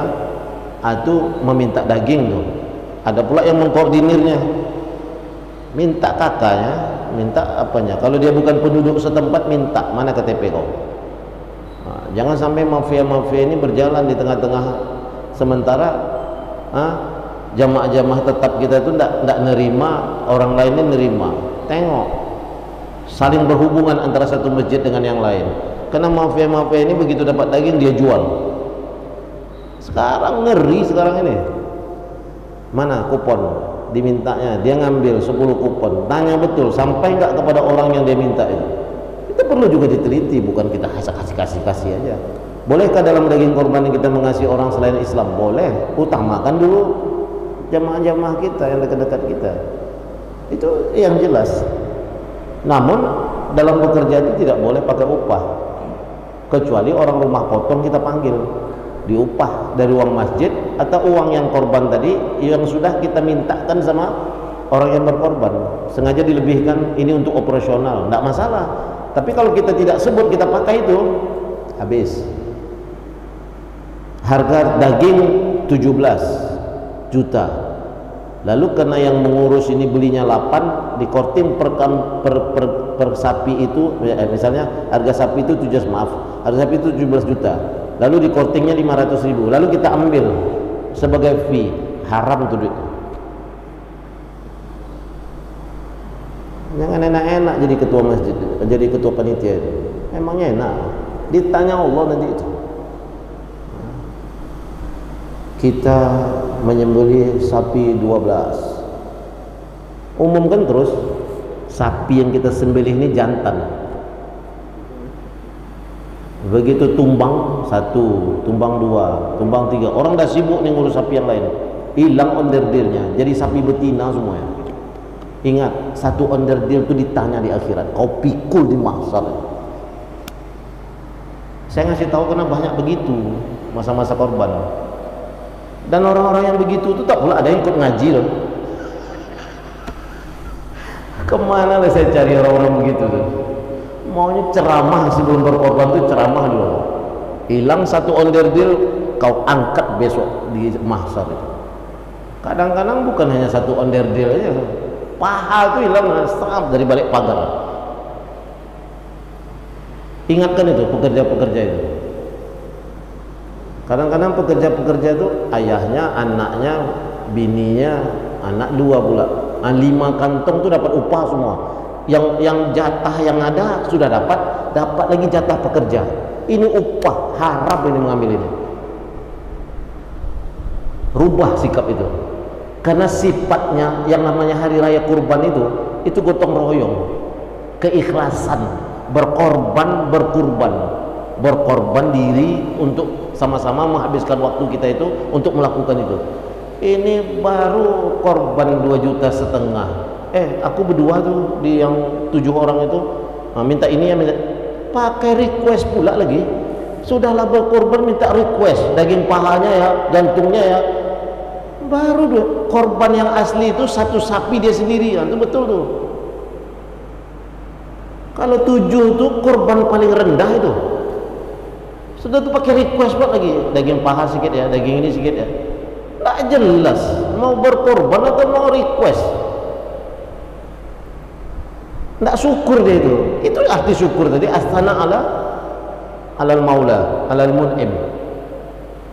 itu meminta daging tuh. Ada pula yang mengkoordinirnya, minta kakaknya, minta apanya. Kalau dia bukan penduduk setempat, minta mana KTP kau. Jangan sampai mafia-mafia ini berjalan di tengah-tengah, sementara jamaah-jamaah tetap kita itu tidak nerima, orang lainnya nerima. Tengok, saling berhubungan antara satu masjid dengan yang lain. Karena mafia-mafia ini begitu dapat daging dia jual. Sekarang ngeri sekarang ini. Mana kupon dimintanya, dia ngambil 10 kupon, tanya betul sampai enggak kepada orang yang dia minta itu. Itu perlu juga diteliti, bukan kita kasih aja. Bolehkah dalam daging korban yang kita mengasihi orang selain Islam? Boleh, utamakan dulu jamaah-jamaah kita yang dekat-dekat kita, itu yang jelas. Namun dalam bekerja itu tidak boleh pakai upah, kecuali orang rumah potong kita panggil, diupah dari uang masjid atau uang yang korban tadi yang sudah kita mintakan sama orang yang berkorban, sengaja dilebihkan ini untuk operasional, tidak masalah. Tapi kalau kita tidak sebut, kita pakai itu, habis. Harga daging 17 juta, lalu karena yang mengurus ini belinya 8, di korting per sapi itu, misalnya harga sapi itu harga sapi itu 17 juta, lalu di kortingnya 500.000, lalu kita ambil sebagai fee, haram itu duit. Jangan enak-enak jadi ketua masjid, jadi ketua panitia itu. Emangnya enak? Ditanya Allah nanti itu. Kita menyembelih sapi 12, umumkan terus sapi yang kita sembelih ini jantan. Begitu tumbang 1, tumbang 2, tumbang 3, orang dah sibuk nih ngurus sapi yang lain, hilang onderdilnya, jadi sapi betina semua ya. Ingat, satu onderdil itu ditanya di akhirat, kau pikul di mahsyar. Saya ngasih tahu karena banyak begitu masa-masa korban. Dan orang-orang yang begitu itu tak pula ada yang ikut ngaji loh. Kemana lah saya cari orang-orang begitu tuh? Maunya ceramah sebelum berkorban tuh, ceramah dulu. Hilang satu onderdil, kau angkat besok di mahsyar itu. Kadang-kadang bukan hanya satu onderdil aja, paha itu hilang serap dari balik pagar. Ingatkan itu pekerja-pekerja itu. Kadang-kadang pekerja-pekerja itu ayahnya, anaknya, bininya, anak 2 pula, 5 kantong tuh dapat upah semua. Yang jatah yang ada sudah dapat lagi jatah pekerja. Ini upah, haram ini mengambil ini. Rubah sikap itu. Karena sifatnya yang namanya hari raya kurban itu gotong royong, keikhlasan, berkorban, berkorban diri untuk sama-sama menghabiskan waktu kita itu untuk melakukan itu. Ini baru korban 2,5 juta. Aku berdua tuh di yang 7 orang itu, minta ini ya, minta, pakai request pula lagi. Sudahlah berkorban minta request, daging pahanya ya, jantungnya ya. Baru tuh korban yang asli itu satu sapi dia sendiri, itu betul tuh. Kalau 7 tuh korban paling rendah itu. Sudah tuh pakai request buat lagi, daging paha sikit ya, daging ini sikit ya. Nggak jelas mau berkorban atau mau request. Nggak syukur dia itu. Itu arti syukur tadi, astana alal maula, alal mun'im.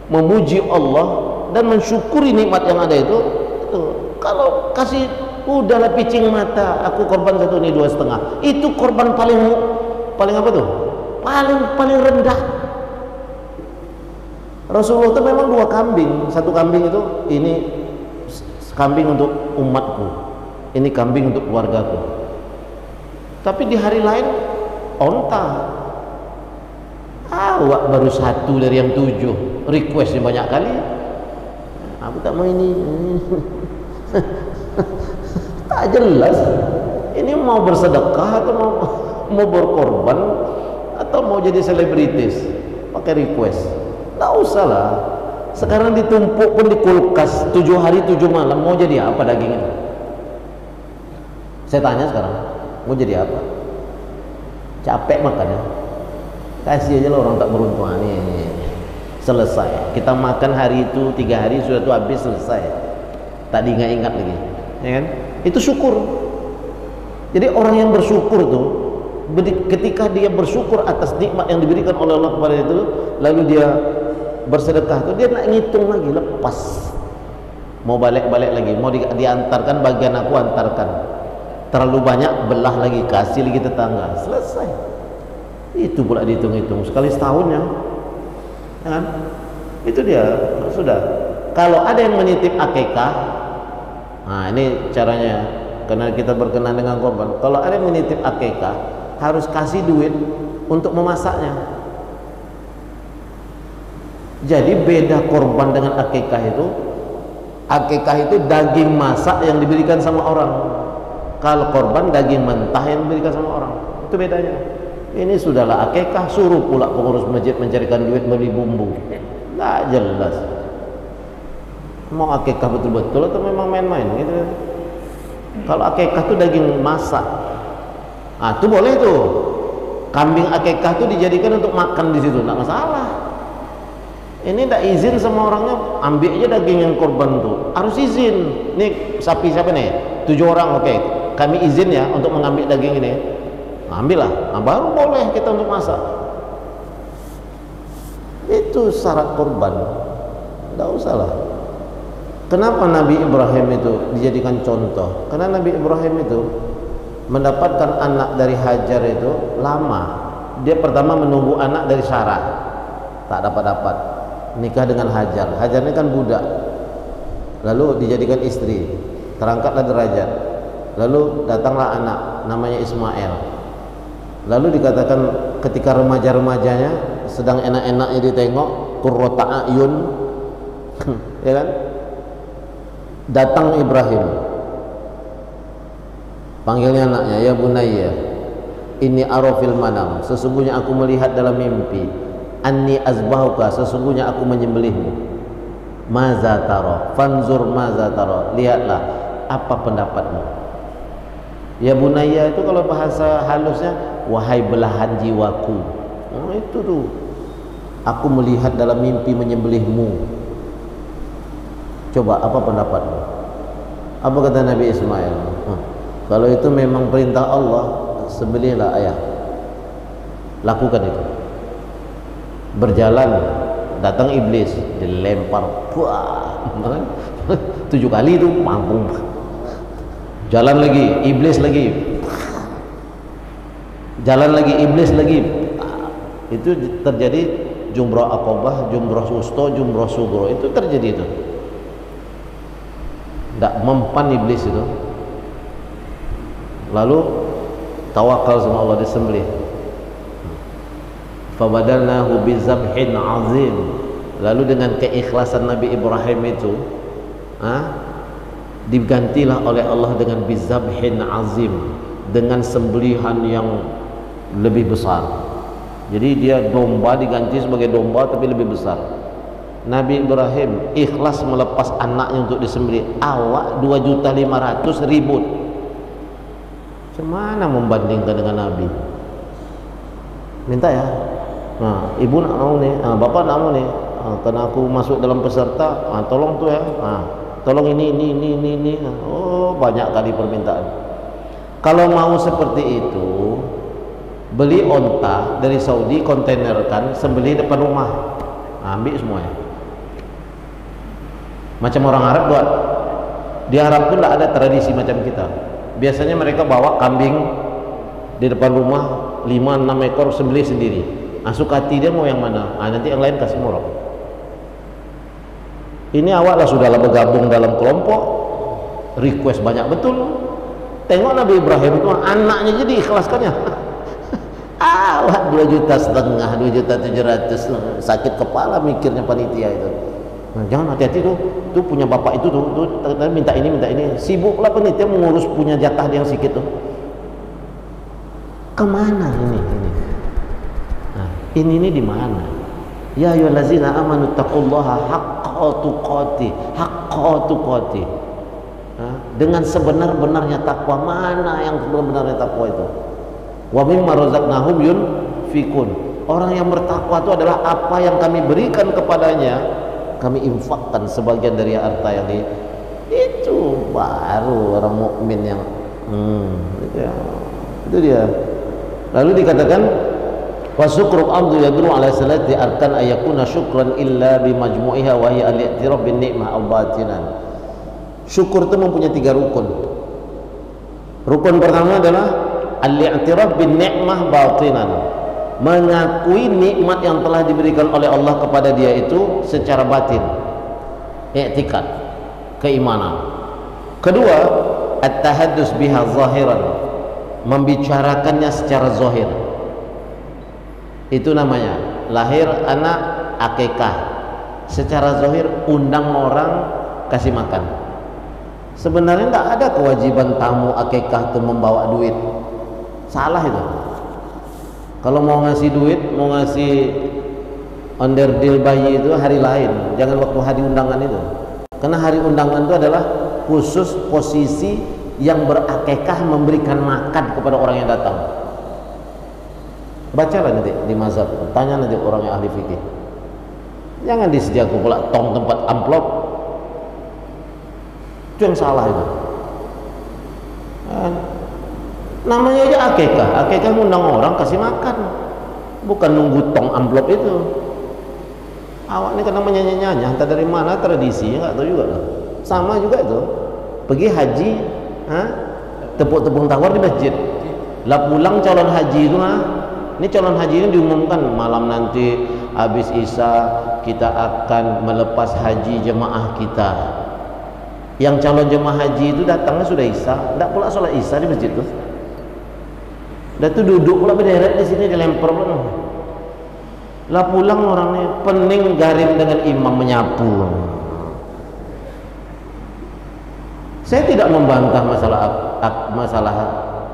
Memuji Allah dan mensyukuri nikmat yang ada itu. Kalau kasih udahlah picing mata, aku korban 1 ini 2,5, itu korban paling apa tuh? Paling rendah. Rasulullah itu memang 2 kambing, 1 kambing itu ini kambing untuk umatku, ini kambing untuk keluargaku. Tapi di hari lain onta, Awak baru satu dari yang 7, requestnya banyak kali. Aku tak mau ini. Tak jelas. Ini mau bersedekah atau mau berkorban atau mau jadi selebritis pakai request. Tak usah lah. Sekarang ditumpuk pun di kulkas 7 hari 7 malam, mau jadi apa daging itu? Saya tanya sekarang, mau jadi apa? Capek makannya. Kasih aja lah orang tak beruntung. Ini selesai. Kita makan hari itu 3 hari sudah tuh habis, selesai. Tak diingat-ingat lagi, ya kan? Itu syukur. Jadi orang yang bersyukur tuh, ketika dia bersyukur atas nikmat yang diberikan oleh Allah kepada itu, lalu dia bersedekah tuh, dia nak ngitung lagi, lepas mau balik-balik lagi, mau diantarkan bagian aku antarkan, terlalu banyak belah lagi, kasih lagi tetangga, selesai. Itu pula dihitung-hitung sekali setahunnya, ya kan? Itu dia sudah. Kalau ada yang menitip akikah, nah ini caranya, karena kita berkenan dengan korban. Kalau ada yang menitip akikah, harus kasih duit untuk memasaknya. Jadi beda korban dengan akikah itu. Akikah itu daging masak yang diberikan sama orang. Kalau korban daging mentah yang diberikan sama orang. Itu bedanya. Ini sudahlah akikah, suruh pula pengurus masjid mencarikan duit beli bumbu. Nggak jelas. Mau akikah betul-betul atau memang main-main gitu. Kalau akikah itu daging masak, ah itu boleh tuh. Kambing akikah itu dijadikan untuk makan di situ, nggak masalah. Ini tidak izin sama orangnya, ambil aja daging yang korban tuh, harus izin. Nih sapi siapa nih? 7 orang, oke. Kami izin ya untuk mengambil daging ini. Nah, ambillah, nah, baru boleh kita untuk masak. Itu syarat korban. Tidak usah lah. Kenapa Nabi Ibrahim itu dijadikan contoh? Karena Nabi Ibrahim itu mendapatkan anak dari Hajar itu lama. Dia pertama menunggu anak dari Sarah, tak dapat-dapat. Nikah dengan Hajar. Hajar ini kan budak, lalu dijadikan istri, terangkatlah derajat, lalu datanglah anak namanya Ismail. Lalu dikatakan ketika remaja-remajanya sedang enak-enaknya ditengok, qurrata a'yun, ya kan, datang Ibrahim, panggilnya anaknya, ya bunayya inni ara fil manam, sesungguhnya aku melihat dalam mimpi, anni azbahuka, sesungguhnya aku menyembelihmu, maza tara, fanzur maza tara, lihatlah apa pendapatmu. Ya bunayya itu kalau bahasa halusnya, wahai belahan jiwaku. Oh, itu tuh, aku melihat dalam mimpi menyembelihmu, coba apa pendapatmu? Apa kata Nabi Ismail? Kalau itu memang perintah Allah, sembelihlah ayah, lakukan itu. Berjalan, datang iblis, dilempar, 7 kali itu mampung. Jalan lagi, iblis lagi, jalan lagi, iblis lagi. Itu terjadi jumrah Aqabah, jumrah wusta, jumrah sugro, itu terjadi itu. Tidak mempan iblis itu. Lalu tawakal sama Allah, disembelih. Fabadalnahu bizabhin azim. Lalu dengan keikhlasan Nabi Ibrahim itu, digantilah oleh Allah dengan bizabhin azim, dengan sembelihan yang lebih besar. Jadi dia domba diganti sebagai domba tapi lebih besar. Nabi Ibrahim ikhlas melepas anaknya untuk disembelih. Awak 2.500.000 ribut. Cemana membandingkan dengan Nabi? Minta ya, nah, ibu nak mau nih, bapak nak mau nih, karena aku masuk dalam peserta, tolong tuh ya, tolong ini. Oh, banyak kali permintaan. Kalau mau seperti itu, beli onta dari Saudi, kontainerkan, sembelih depan rumah, ambil semuanya. Macam orang Arab buat. Di Arab pun tidak ada tradisi macam kita. Biasanya mereka bawa kambing di depan rumah 5-6 ekor, sembelih sendiri. Suka hati dia mau yang mana, nanti yang lain kasih murah. Ini awak lah sudahlah bergabung dalam kelompok, request banyak betul. Tengok Nabi Ibrahim itu anaknya jadi ikhlaskannya. Wah, 2,5 juta, 2,7 juta, sakit kepala mikirnya panitia itu. Nah, jangan, hati-hati tuh punya bapak itu tuh minta ini, sibuklah panitia mengurus punya jatah yang sedikit tuh. Kemana ini? Nah, ini di mana? Ya ayyuhallazina amanu taqullaha haqqa tuqati. Nah, dengan sebenar-benarnya takwa. Mana yang sebenar-benarnya takwa itu? Wa mimma razaqnahum yunfikun. Orang yang bertakwa itu adalah apa yang kami berikan kepadanya, kami infakkan sebagian dari harta yang itu baru orang mukmin yang itu dia. Lalu dikatakan wa syukrul abdu yadru ala salati arkan ayakuna syukran illa bi majmu'iha wa hiya al-i'tiraf bin ni'mah aw batinan. Syukur itu mempunyai 3 rukun. Rukun pertama adalah al-i'tiraf bin ni'mah batinan, mengakui nikmat yang telah diberikan oleh Allah kepada dia itu secara batin, i'tikad, keimanan. Kedua, at-tahaddus biha zahiran, membicarakannya secara zahir. Itu namanya lahir anak akikah, secara zahir undang orang kasih makan. Sebenarnya tidak ada kewajiban tamu akikah itu membawa duit, salah itu. Kalau mau ngasih duit, mau ngasih onderdil bayi itu hari lain, jangan waktu hari undangan itu. Karena hari undangan itu adalah khusus posisi yang berakikah memberikan makan kepada orang yang datang. Bacalah nanti di mazhab, tanya nanti orang yang ahli fikih. Jangan disediakan pula tong tempat amplop. Itu yang salah itu. Namanya aja akikah ngundang orang kasih makan, bukan nunggu tong amplop itu. Awak ini kan namanya nyanyi, entah dari mana tradisi, nggak tahu juga lah. Sama juga itu, pergi haji, tepuk-tepung tawar di masjid. Lah pulang calon haji itu, ini calon haji ini diumumkan malam nanti habis isya kita akan melepas haji jemaah kita. Yang calon jemaah haji itu datangnya sudah isya, tidak pula sholat isya di masjid itu. Dan tu duduk pula berderet di sini dilempar pula. Lah pulang orangnya pening garing dengan imam menyapu. Saya tidak membantah masalah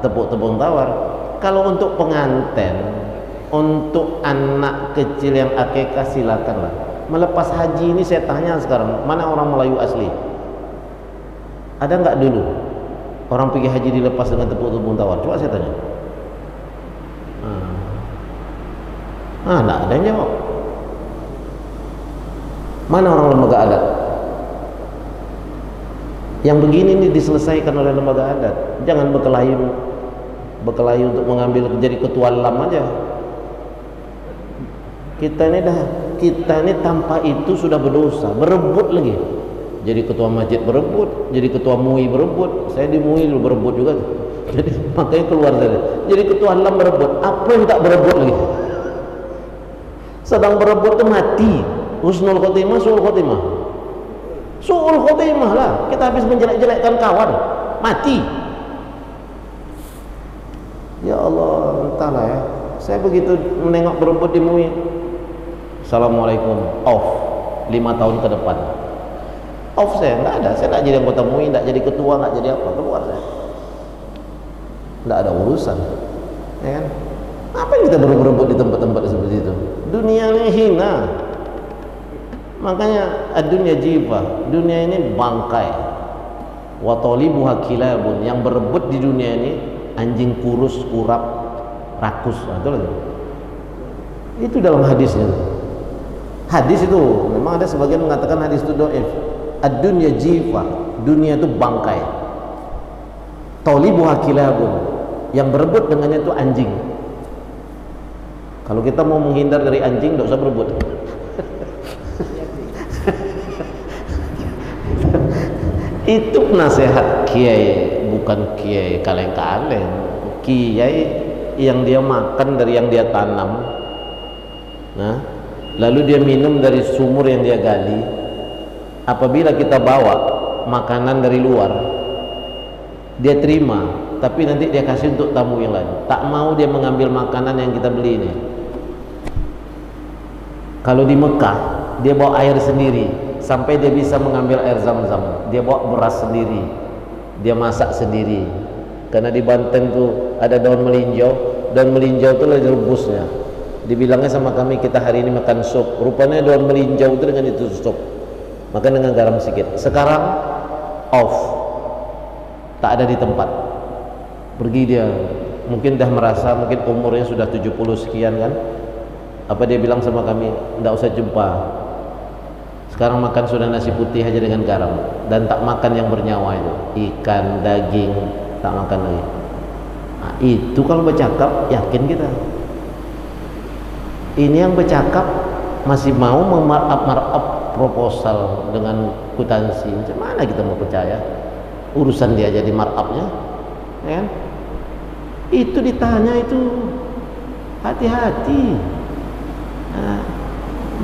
tepuk-tepung tawar. Kalau untuk pengantin, untuk anak kecil yang akikah silakanlah. Melepas haji ini saya tanya sekarang, mana orang Melayu asli? Ada nggak dulu orang pergi haji dilepas dengan tepuk-tepung tawar? Coba saya tanya. Nggak ada yang jawab. Mana orang lembaga adat? Yang begini ini diselesaikan oleh lembaga adat. Jangan berkelahi untuk mengambil jadi ketua LAM aja. Kita ini tanpa itu sudah berdosa, berebut lagi. Jadi ketua masjid berebut, jadi ketua MUI berebut. Saya di MUI dulu berebut juga. Jadi makanya keluar dari. Jadi ketua LAM berebut. Apa yang tak berebut lagi? Sedang berebut itu mati. Husnul khotimah, su'ul khotimah. Su'ul khotimah lah. Kita habis menjelek-jelekkan kawan, mati. Ya Allah, entahlah ya. Saya begitu menengok berebut di MUI. Assalamualaikum, off 5 tahun ke depan. Off saya, enggak ada. Saya enggak jadi anggota MUI, enggak jadi ketua, enggak jadi apa, keluar saya. Enggak ada urusan. Ya kan? Apa yang kita berebut di tempat-tempat seperti itu? Dunia ini hina. Makanya dunia jiwa, dunia ini bangkai. Wa talibuha kilabun, yang berebut di dunia ini anjing kurus, kurap, rakus. Itu dalam hadisnya. Hadis itu memang ada sebagian mengatakan hadis itu dhaif. Ad-dunya jiwa, dunia itu bangkai. Talibuha kilabun, yang berebut dengannya itu anjing. Kalau kita mau menghindar dari anjing, tidak usah berebut. Itu nasihat kiai, bukan kiai kaleng-kaleng. Kiai yang dia makan dari yang dia tanam, nah, lalu dia minum dari sumur yang dia gali. Apabila kita bawa makanan dari luar, dia terima tapi nanti dia kasih untuk tamu yang lain. Tak mau dia mengambil makanan yang kita beli ini. Kalau di Mekah dia bawa air sendiri sampai dia bisa mengambil air Zam-Zam. Dia bawa beras sendiri, dia masak sendiri. Karena di Banten tuh ada daun melinjau. Daun melinjau itu lagi rebusnya. Dibilangnya sama kami, kita hari ini makan sup. Rupanya daun melinjau itu dengan itu sup. Makan dengan garam sedikit. Sekarang off, tak ada di tempat. Pergi dia, mungkin dah merasa, mungkin umurnya sudah 70 sekian kan. Apa dia bilang sama kami, tidak usah jumpa. Sekarang makan sudah nasi putih aja dengan garam. Dan tak makan yang bernyawa itu, ikan, daging, tak makan lagi. Nah, itu kalau bercakap yakin kita. Ini yang bercakap masih mau memarap proposal dengan kwitansi. Macam mana kita mau percaya? Urusan dia jadi marapnya, ya kan? Itu ditanya itu hati-hati. Nah,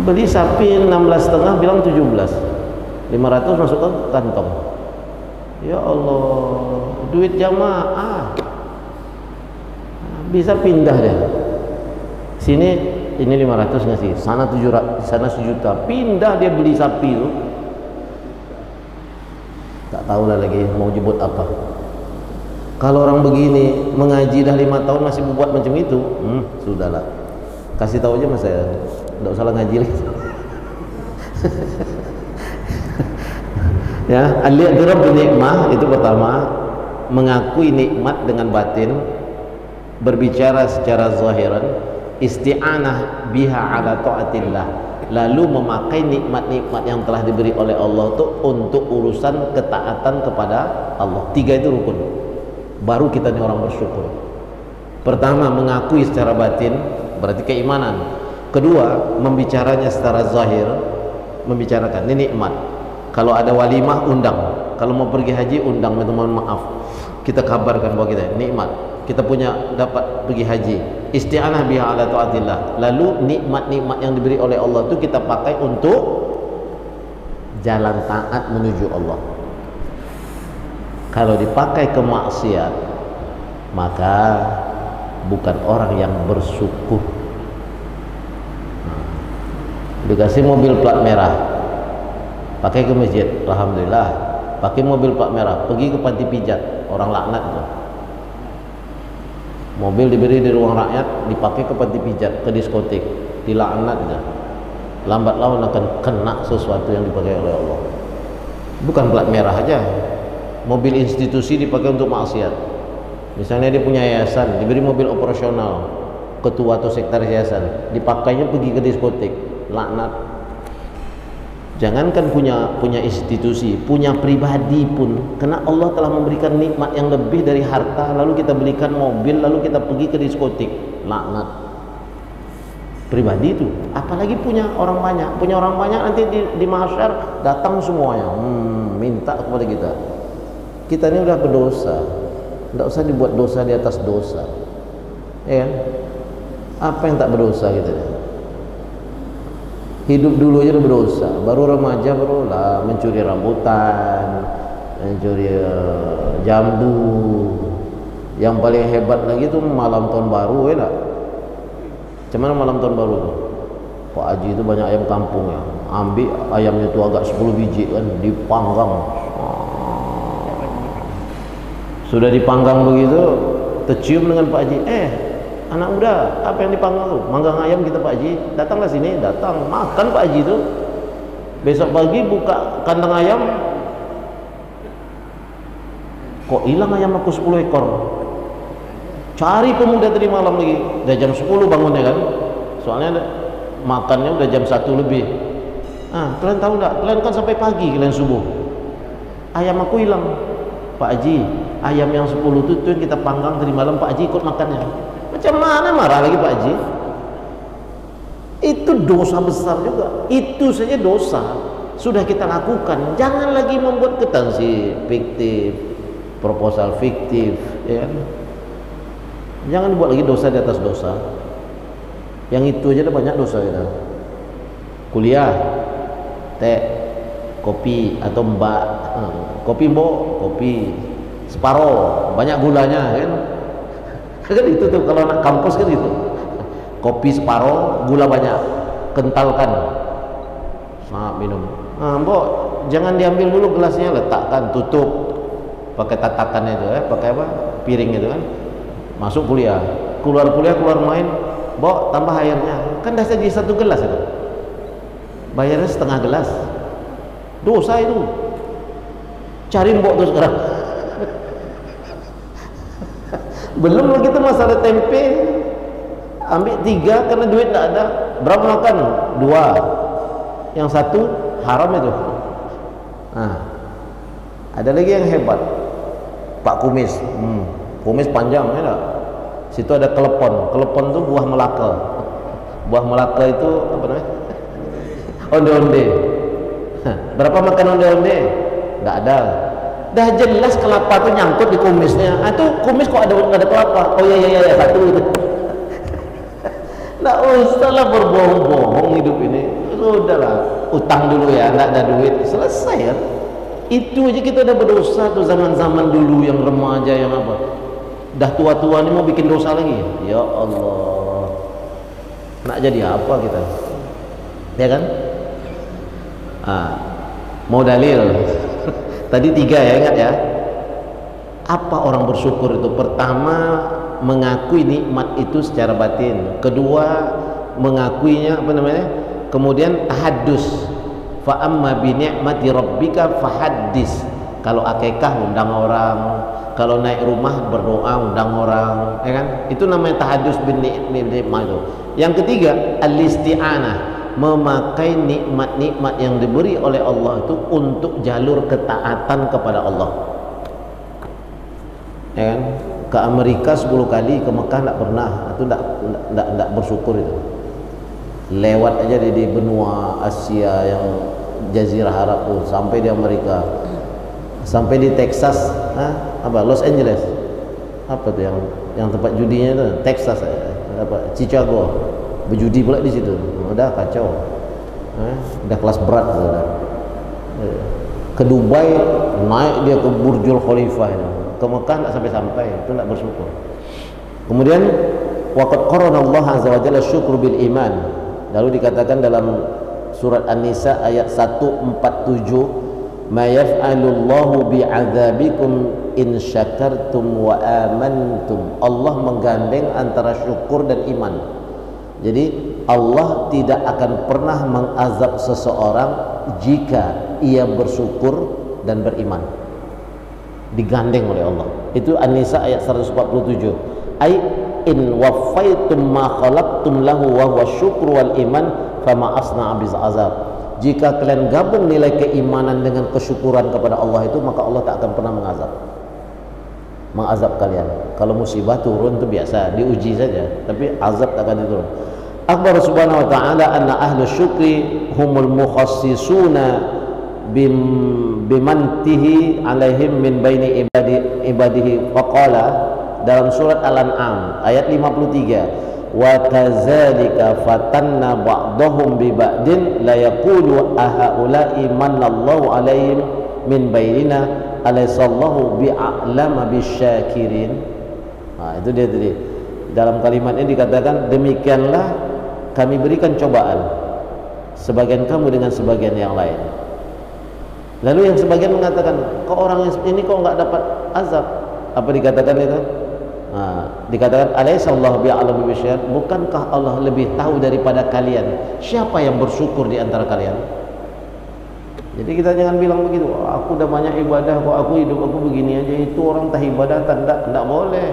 beli sapi 16,5 bilang 17, 500 masuk ke kantong. Ya Allah, duit jamaah bisa pindah deh. Sini ini 500 ngasih, sana 700, sana 1 juta, pindah dia beli sapi itu. Tak tahulah lagi mau jemput apa. Kalau orang begini mengaji dah 5 tahun masih buat macam itu, sudahlah. Kasih tahu aja mas saya, tidak usah ngaji lagi. Ya, al-i'tiraf bi nikmah itu pertama, mengakui nikmat dengan batin, berbicara secara zahiran, isti'anah biha ala ta'atillah, lalu memakai nikmat-nikmat yang telah diberi oleh Allah itu untuk urusan ketaatan kepada Allah. 3 itu rukun. Baru kita ini orang bersyukur. Pertama, mengakui secara batin, berarti keimanan. Kedua, membicaranya secara zahir, membicarakan ini nikmat. Kalau ada walimah undang, kalau mau pergi haji undang, minta mohon maaf, kita kabarkan bahwa kita nikmat, kita punya dapat pergi haji, isti'anah biha ala taatillah, lalu nikmat-nikmat yang diberi oleh Allah itu kita pakai untuk jalan taat menuju Allah. Kalau dipakai ke maksiat, maka bukan orang yang bersyukur. Dikasih mobil plat merah, pakai ke masjid, alhamdulillah. Pakai mobil plat merah, pergi ke panti pijat, orang laknat itu. Mobil diberi di ruang rakyat, dipakai ke panti pijat, ke diskotik, dilaknat aja. Lambat laun akan kena sesuatu yang dipakai oleh Allah. Bukan plat merah aja, mobil institusi dipakai untuk maksiat. Misalnya dia punya yayasan, diberi mobil operasional, ketua atau sekretaris yayasan, dipakainya pergi ke diskotik, laknat. Jangankan punya institusi, punya pribadi pun, karena Allah telah memberikan nikmat yang lebih dari harta, lalu kita belikan mobil, lalu kita pergi ke diskotik, laknat. Pribadi itu, apalagi punya orang banyak nanti di mahsyar datang semuanya, minta kepada kita. Kita ini udah berdosa, tidak usah dibuat dosa di atas dosa, ya kan? Apa yang tak berdosa kita? Hidup dulu aja udah berdosa, baru remaja baru lah mencuri rambutan, mencuri jambu. Yang paling hebat lagi tuh malam tahun baru, ya lah. Cuman malam tahun baru tuh, Pak Haji itu banyak ayam kampung ya, ambil ayamnya tuh agak 10 biji kan, dipanggang. Sudah dipanggang begitu, tercium dengan Pak Haji, anak muda, apa yang dipanggang tuh? Manggang ayam kita Pak Haji, datanglah sini, datang, makan Pak Haji tuh. Besok pagi buka kandang ayam, kok hilang ayam aku 10 ekor. Cari pemuda tadi malam lagi, udah jam 10 bangunnya kan, soalnya makannya udah jam 1 lebih. Kalian tahu enggak, kalian kan sampai pagi, kalian subuh. Ayam aku hilang Pak Haji, ayam yang 10 itu yang kita panggang tadi malam, Pak Haji ikut makannya. Macam mana marah lagi Pak Haji? Itu dosa besar juga. Itu saja dosa sudah kita lakukan. Jangan lagi membuat kwitansi fiktif, proposal fiktif, ya kan? Jangan dibuat lagi dosa di atas dosa. Yang itu aja ada banyak dosa kita. Kuliah, teh, kopi atau mbak, kopi mbok, kopi. separoh, banyak gulanya kan. Kan itu tuh kalau anak kampus kan gitu. Kopi separoh, gula banyak, kentalkan. Nah, minum. Nah, mbok, jangan diambil dulu gelasnya, letakkan, tutup. Pakai tatakannya itu, pakai apa? Piring itu kan. Masuk kuliah, keluar kuliah, keluar main, mbok tambah airnya. Kan dah jadi 1 gelas itu. Bayarnya setengah gelas. Dosa itu. Cari mbok tuh sekarang. Belum lagi itu masalah tempe, ambil 3 karena duit tidak ada. Berapa makan? 2. Yang 1 haram itu. Nah, ada lagi yang hebat, Pak Kumis. Kumis panjang, ya enggak? Situ ada kelepon. Kelepon itu buah Melaka. Buah Melaka itu apa namanya? Onde-onde. Berapa makan onde-onde? Enggak ada. Dah jelas kelapa tuh nyangkut di kumisnya. Ah, tuh kumis kok ada kelapa? Oh iya 1 itu. Nggak usah lah berbohong-bohong hidup ini. Udahlah, utang dulu ya, nggak ada duit, selesai ya. Itu aja kita udah berdosa tuh zaman-zaman dulu yang remaja yang apa. Dah tua-tua ini mau bikin dosa lagi. Ya Allah. Nak jadi apa kita? Ya kan? Mau dalil. Tadi 3 ya, ingat ya. Apa orang bersyukur itu? Pertama, mengakui nikmat itu secara batin. Kedua, mengakuinya apa namanya? Kemudian tahaddus. Fa amma bi ni'mati rabbika fahaddis. Kalau akikah undang orang, kalau naik rumah berdoa undang orang, ya kan? Itu namanya tahaddus bin nikmat itu. Yang ketiga, al-isti'anah. Memakai nikmat-nikmat yang diberi oleh Allah itu untuk jalur ketaatan kepada Allah, ya kan? Ke Amerika 10 kali, ke Mekah tidak pernah, itu tidak bersyukur itu. Lewat aja di benua Asia yang Jazirah Arab tuh, sampai di Amerika, sampai di Texas, apa Los Angeles, apa tuh yang tempat judinya itu, Texas, apa Chicago, berjudi pula di situ. Udah kacau, udah kelas berat udah. Ke Dubai naik dia ke Burjul Khalifah itu. Ke Mekah tidak sampai-sampai, itu tidak bersyukur. Kemudian waqad qarana Allah azza wa jalla syukru bil iman. Lalu dikatakan dalam surat An-Nisa ayat 147, ma yaf'alullahu bi'adzabikum in syakartum wa amantum. Allah menggandeng antara syukur dan iman. Jadi Allah tidak akan pernah mengazab seseorang jika ia bersyukur dan beriman. Digandeng oleh Allah. Itu An-Nisa ayat 147. Ai in waffaitum ma khalaqtum lahu wa huwa syukru wal iman fama asna biz azab. Jika kalian gabung nilai keimanan dengan kesyukuran kepada Allah itu, maka Allah tak akan pernah mengazab kalian. Kalau musibah turun itu biasa, diuji saja, tapi azab tak akan diturun. Akbar subhanahu wa ta'ala anna ahlu syukri humul mukhassisuna bimantihi alaihim min baini ibadihi faqala dalam surat Al-An'am ayat 53, wa kadzalika fatanna ba'dahum bi ba'din la yaqulu ahaula'i manallahu alaihim min bainina alaysallahu bi'alama bisyakirin. Itu dia tadi dalam kalimat ini dikatakan, demikianlah kami berikan cobaan sebagian kamu dengan sebagian yang lain. Lalu yang sebagian mengatakan, kok orang ini kok enggak dapat azab? Apa dikatakan itu? Dikatakan alaihissallahu bi'alami bisyar. Bukankah Allah lebih tahu daripada kalian siapa yang bersyukur di antara kalian? Jadi kita jangan bilang begitu, aku udah banyak ibadah kok aku hidup aku begini aja, itu orang tak ibadah, tidak boleh.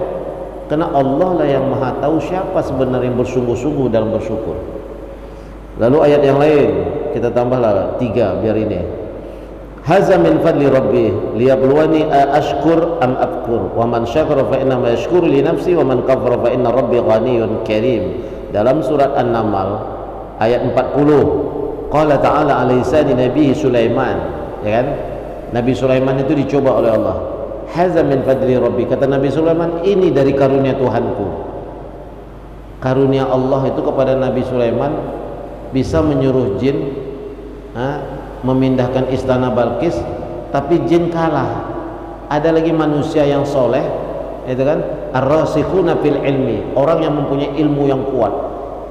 Karena Allah lah yang maha tahu siapa sebenarnya yang bersungguh-sungguh dalam bersyukur. Lalu ayat yang lain kita tambahlah 3 biar ini. Haza min fadli rabbi liyabluwani ashkur am akfur wa man syakara fa inna ma yashkuru li nafsi wa man kafara fa inna rabbi ghaniyyun karim. Dalam surat An-Naml ayat 40, qala ta'ala ala lisani nabi Sulaiman, ya kan? Nabi Sulaiman itu dicoba oleh Allah. Haza min fadli rabbi, kata Nabi Sulaiman, ini dari karunia Tuhanku. Karunia Allah itu kepada Nabi Sulaiman bisa menyuruh jin memindahkan istana Balkis, tapi jin kalah. ada lagi manusia yang soleh, itu kan, ar-rasikhuna fil ilmi, orang yang mempunyai ilmu yang kuat.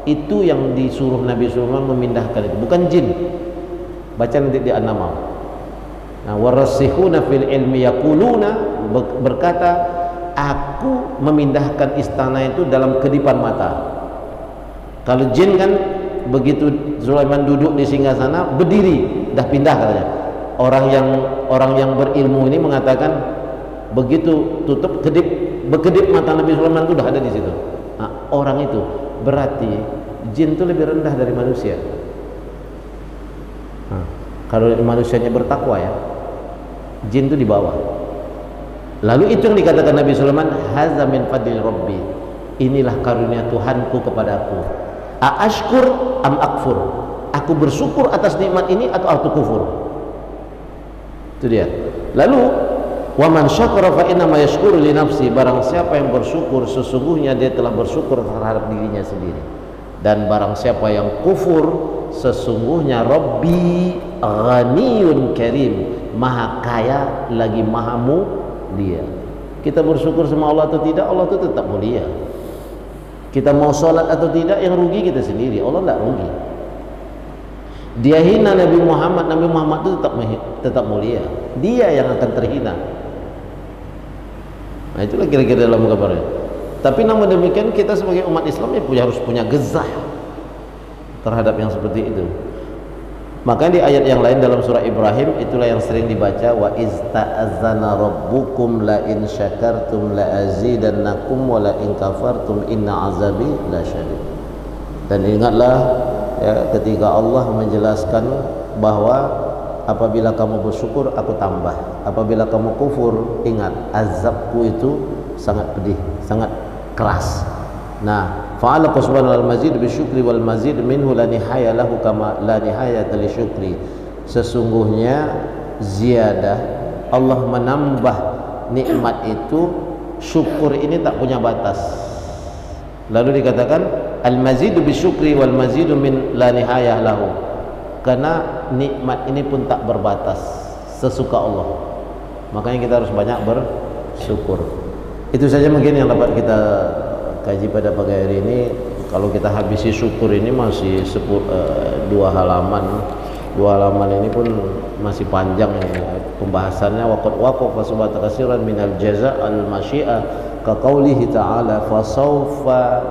Itu yang disuruh Nabi SAW memindahkan itu, bukan jin. Baca nanti di An-Naml. Nah, warasikhuna fil ilmi yaquluna, berkata, aku memindahkan istana itu dalam kedipan mata. Kalau jin kan begitu Sulaiman duduk di singgasana berdiri, dah pindah katanya. Orang yang berilmu ini mengatakan begitu tutup berkedip mata Nabi Sulaiman itu dah ada di situ. Nah, orang itu berarti jin itu lebih rendah dari manusia. Nah, kalau manusianya bertakwa ya, jin itu di bawah. Lalu itu yang dikatakan Nabi Sulaiman, hadza min fadli rabbi, inilah karunia Tuhanku kepadaku. Aashkur am akfur, aku bersyukur atas nikmat ini atau aku kufur. Itu dia. Lalu wa man syakara fa inna ma yashkuru li nafsi, barang siapa yang bersyukur sesungguhnya dia telah bersyukur terhadap dirinya sendiri. Dan barang siapa yang kufur sesungguhnya Rabbi ghaniyun karim, maha kaya lagi maha mulia. Kita bersyukur sama Allah atau tidak, Allah itu tetap mulia. Kita mau sholat atau tidak, yang rugi kita sendiri, Allah tidak rugi. Dia hina Nabi Muhammad itu tetap mulia. Dia yang akan terhina. Nah, itulah kira-kira dalam kabarnya. Tapi namun demikian kita sebagai umat Islam ya harus punya gezah terhadap yang seperti itu. Maka di ayat yang lain dalam surah Ibrahim, itulah yang sering dibaca, wa iz ta'azzana rabbukum la in syakartum la azidannakum wa la in kafartum inna azabi la syadid. Dan ingatlah ya, ketika Allah menjelaskan bahwa apabila kamu bersyukur aku tambah, apabila kamu kufur ingat azabku itu sangat pedih, sangat keras. Nah, fa'ala subhanahu wal mazid bisyukri wal mazid minhu la nihaya lahu kama la nihayata li syukri. Sesungguhnya ziyadah, Allah menambah nikmat itu, syukur ini tak punya batas. Lalu dikatakan al mazidu bisyukri wal mazidu min la nihayah lahu, karena nikmat ini pun tak berbatas sesuka Allah. Makanya kita harus banyak bersyukur. Itu saja mungkin yang dapat kita kaji pada pagi hari ini. Kalau kita habisi syukur ini masih 2 halaman. 2 halaman ini pun masih panjang ya. Pembahasannya waqaf subhanahu kasiran minal jaza al masyiah ka qaulihi ta'ala fasawfa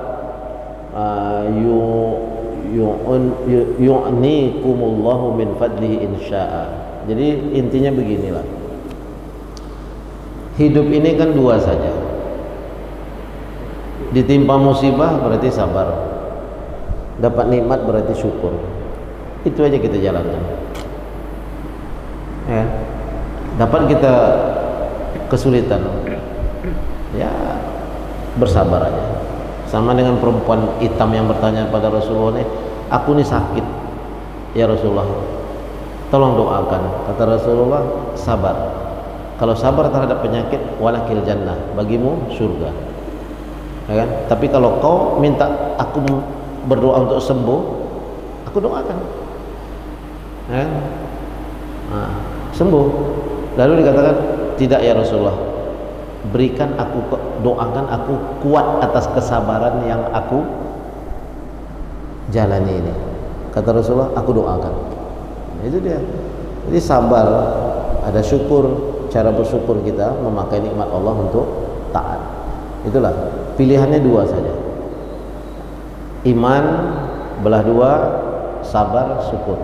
yu'nikumullahu min fadlihi insya'a. Jadi intinya beginilah, hidup ini kan 2 saja. Ditimpa musibah berarti sabar, dapat nikmat berarti syukur. Itu aja kita jalankan ya. Dapat kita kesulitan ya bersabar aja. Sama dengan perempuan hitam yang bertanya pada Rasulullah, aku ini sakit ya Rasulullah, tolong doakan. Kata Rasulullah, sabar. Kalau sabar terhadap penyakit, walakil jannah, bagimu surga ya kan? Tapi kalau kau minta aku berdoa untuk sembuh, aku doakan ya kan? Nah, sembuh. Lalu dikatakan, tidak ya Rasulullah, berikan aku, doakan aku kuat atas kesabaran yang aku jalani ini. Kata Rasulullah, aku doakan. Itu dia. Jadi sabar, ada syukur, cara bersyukur kita memakai nikmat Allah untuk taat. Itulah pilihannya 2 saja, iman belah 2, sabar syukur.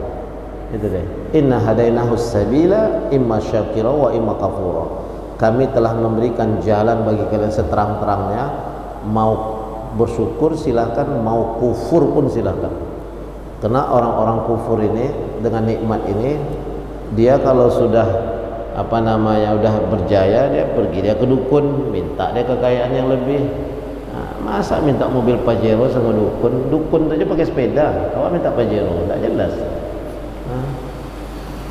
Itu deh. Inna hadainahus sabila imma syakira wa imma kafura. Kami telah memberikan jalan bagi kalian seterang-terangnya, mau bersyukur silahkan, mau kufur pun silahkan. Karena orang-orang kufur ini dengan nikmat ini, dia kalau sudah udah berjaya, dia pergi dia ke dukun, minta dia kekayaan yang lebih. Nah, masa minta mobil Pajero sama dukun? Dukun saja pakai sepeda, awak minta Pajero, tak jelas.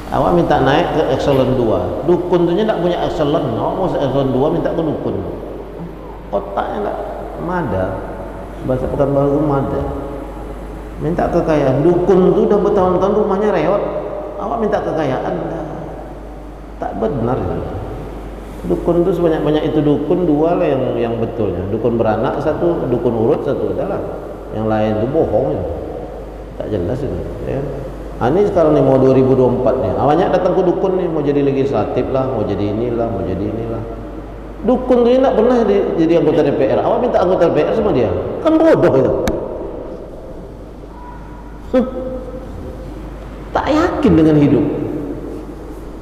Awak minta naik ke Excelon 2, dukun tu tak punya Excelon, awak mau Excelon 2 minta ke dukun, otaknya tak mada. Bahasa Pekanbaru itu mada. Minta kekayaan, dukun tu dah bertahun-tahun rumahnya reot, awak minta kekayaan, tak benar itu. Dukun itu sebanyak-banyak itu dukun, dua lah yang betulnya. Dukun beranak satu, dukun urut satu, adalah. Yang lain itu bohong ya. Tak jelas itu. Ya. Ini sekarang nih mau 2024 nih. Banyak datang ke dukun nih mau jadi legislatif lah, mau jadi inilah, mau jadi inilah. Dukun tuh tak pernah jadi anggota DPR. Awak minta anggota DPR sama dia, kan bodoh itu. Tak yakin dengan hidup.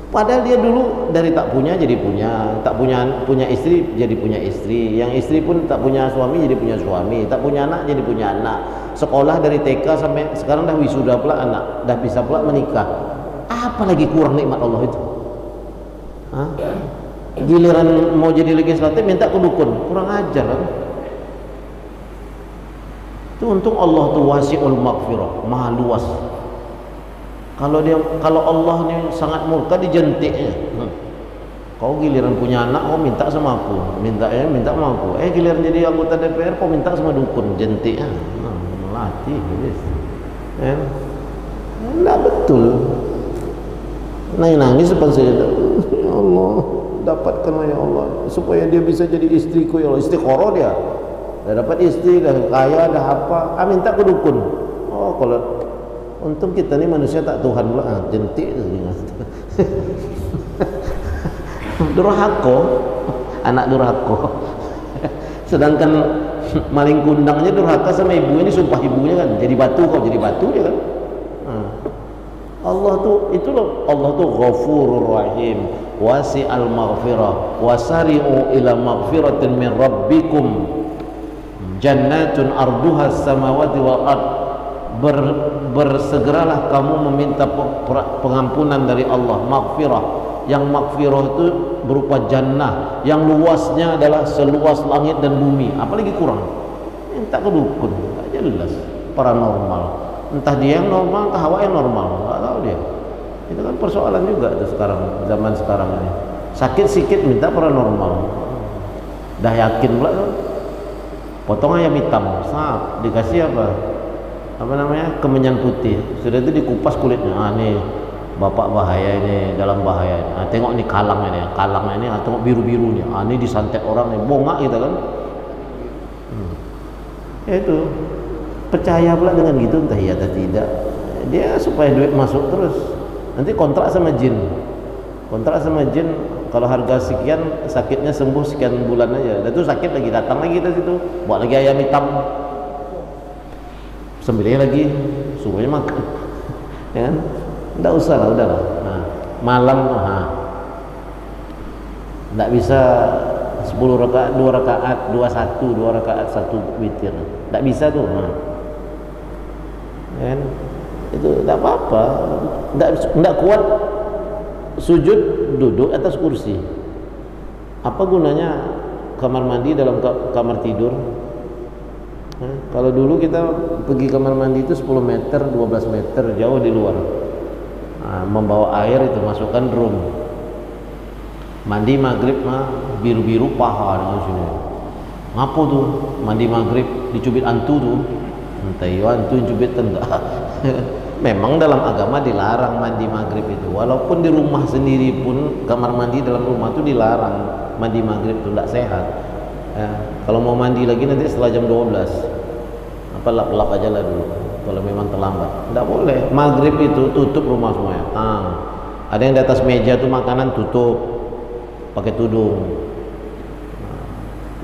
Padahal dia dulu dari tak punya jadi punya, tak punya istri jadi punya istri, yang istri pun tak punya suami jadi punya suami, tak punya anak jadi punya anak. Sekolah dari TK sampai sekarang dah wisuda pula anak, dah bisa pula menikah. Apa lagi kurang nikmat Allah itu? Hah? Giliran mau jadi legislatif minta ke dukun, kurang ajar kan? Itu untung Allah tu wasi'ul maghfirah, maha luas. Kalau Allah ni sangat murka dijentiknya. Kau giliran punya anak kau minta sama aku, minta sama aku. Giliran jadi anggota DPR kau minta sama dukun, jentiknya. Melatih habis. Enggak betul. Nangis depan saya. Ya Allah, dapatkanlah ya Allah supaya dia bisa jadi istriku ya Allah. Istiqoroh dia. Dah dapat istri, dah kaya, dah apa? Minta ke dukun. Oh, kalau untung kita ni manusia tak Tuhan pula, jentik tu. Durhaka, anak durhaka. Sedangkan maling kundangnya durhaka sama ibu ini, sumpah ibunya kan, jadi batu kau jadi batu dia kan. Allah tu itu loh, Allah tu Ghafurur Rahim, wasi'al maghfirah, wasari'u ila maghfiratin min rabbikum, jannatun arduha samawati wal ard. Bersegeralah kamu meminta pengampunan dari Allah, maghfirah. Yang maghfirah itu berupa jannah yang luasnya adalah seluas langit dan bumi. Apalagi kurang? Minta ke dukun, tak jelas. Paranormal, entah dia yang normal, entah awak yang normal, tak tahu dia. Itu kan persoalan juga tuh sekarang, zaman sekarang ini. Sakit sikit minta paranormal. Dah yakin pula tuh. Potong ayam hitam, sap, dikasih apa namanya, kemenyan putih, sudah itu dikupas kulitnya. Nih bapak bahaya ini, dalam bahaya ini. Tengok nih kalangnya ini, tengok biru-birunya. Ini disantet orang nih, bongak gitu kan. Itu percaya pula dengan gitu, entah iya atau tidak. Dia supaya duit masuk terus. Nanti kontrak sama jin, kalau harga sekian, sakitnya sembuh sekian bulan aja. Dan itu sakit lagi, datang lagi dari situ, buat lagi ayam hitam. Sembelih lagi, suruhnya makan, ya kan? Tidak usah lah, udahlah. Nah, malam, tidak bisa 10 rakaat, 2 rakaat, 2 rakaat 1 witir, tidak bisa tuh. Ya kan? Itu tidak apa-apa, tidak kuat sujud duduk atas kursi. Apa gunanya kamar mandi dalam kamar tidur? Kalau dulu kita pergi kamar mandi itu 10 meter, 12 meter jauh di luar. Membawa air itu masukkan drum. Mandi maghrib biru-biru paha dengan sini. Ngapo tuh mandi maghrib dicubit antu tuh? Entah antu cubit enggak. Memang dalam agama dilarang mandi maghrib itu. Walaupun di rumah sendiri pun kamar mandi dalam rumah itu dilarang mandi maghrib itu, tidak sehat. Kalau mau mandi lagi nanti setelah jam 12, lap-lap aja lah dulu kalau memang terlambat. Tidak boleh, maghrib itu tutup rumah semuanya. Ada yang di atas meja tuh makanan tutup pakai tudung.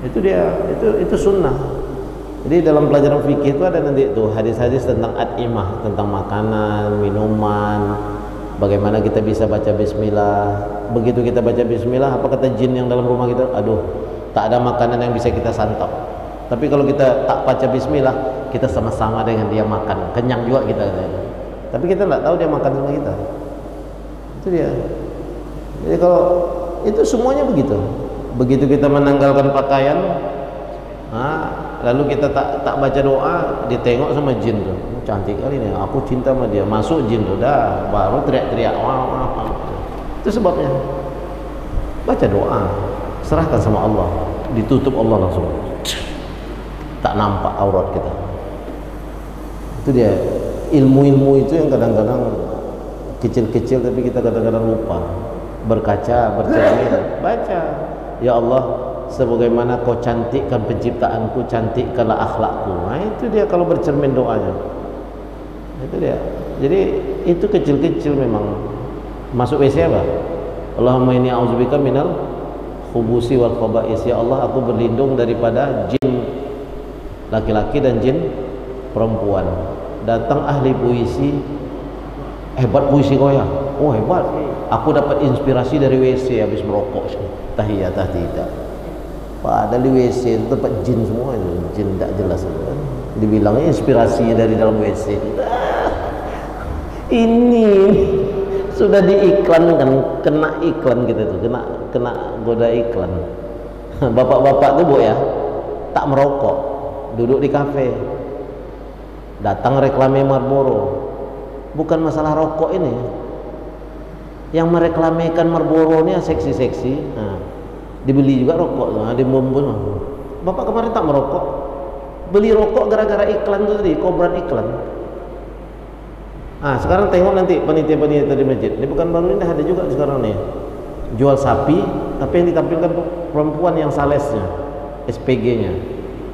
Itu dia, itu sunnah. Jadi dalam pelajaran fikih itu ada nanti tuh hadis-hadis tentang at'imah, tentang makanan, minuman, bagaimana kita bisa baca bismillah. Begitu kita baca bismillah, apa kata jin yang dalam rumah kita? Aduh, tak ada makanan yang bisa kita santap. Tapi kalau kita tak baca bismillah, kita sama-sama dengan dia makan, kenyang juga kita. Tapi kita tidak tahu dia makan sama kita. Itu dia. Jadi kalau itu semuanya begitu. Begitu kita menanggalkan pakaian, lalu kita tak baca doa, ditengok sama jin tuh. Cantik kali nih, aku cinta sama dia. Masuk jin tuh, dah baru teriak-teriak. Itu sebabnya. Baca doa, serahkan sama Allah, ditutup Allah langsung, tak nampak aurat kita. Itu dia, ilmu-ilmu itu yang kadang-kadang kecil-kecil tapi kita kadang-kadang lupa. berkaca, bercermin, baca. Ya Allah, sebagaimana kau cantikkan penciptaanku, cantikkanlah akhlakku. Nah itu dia kalau bercermin doanya. Itu dia. Jadi itu kecil-kecil memang. Masuk WC apa? Allahumma inni a'udzubika minal khubusi wal khaba'is. Ya Allah, aku berlindung daripada jin laki-laki dan jin perempuan. Datang ahli puisi, hebat puisi kau ya. Oh hebat. Aku dapat inspirasi dari WC habis merokok. Tahiyat tidak. Padahal di WC itu tempat jin semua itu. Jin tak jelas itu kan. Dibilangnya inspirasinya dari dalam WC. Ini sudah diiklankan, kena iklan kita tuh, kena goda iklan. Bapak-bapak tuh Bu ya, tak merokok, duduk di kafe. Datang reklame Marlboro. Bukan masalah rokok ini. Yang mereklamekan Marlboro ini seksi-seksi. Nah, dibeli juga rokok, nah, dibumbun. Bapak kemarin tak merokok. Beli rokok gara-gara iklan itu tadi, kobaran iklan. Ah, sekarang tengok nanti panitia-panitia di masjid. Ini bukan baru ini, ada juga sekarang nih. Jual sapi, tapi yang ditampilkan perempuan yang salesnya, SPG-nya.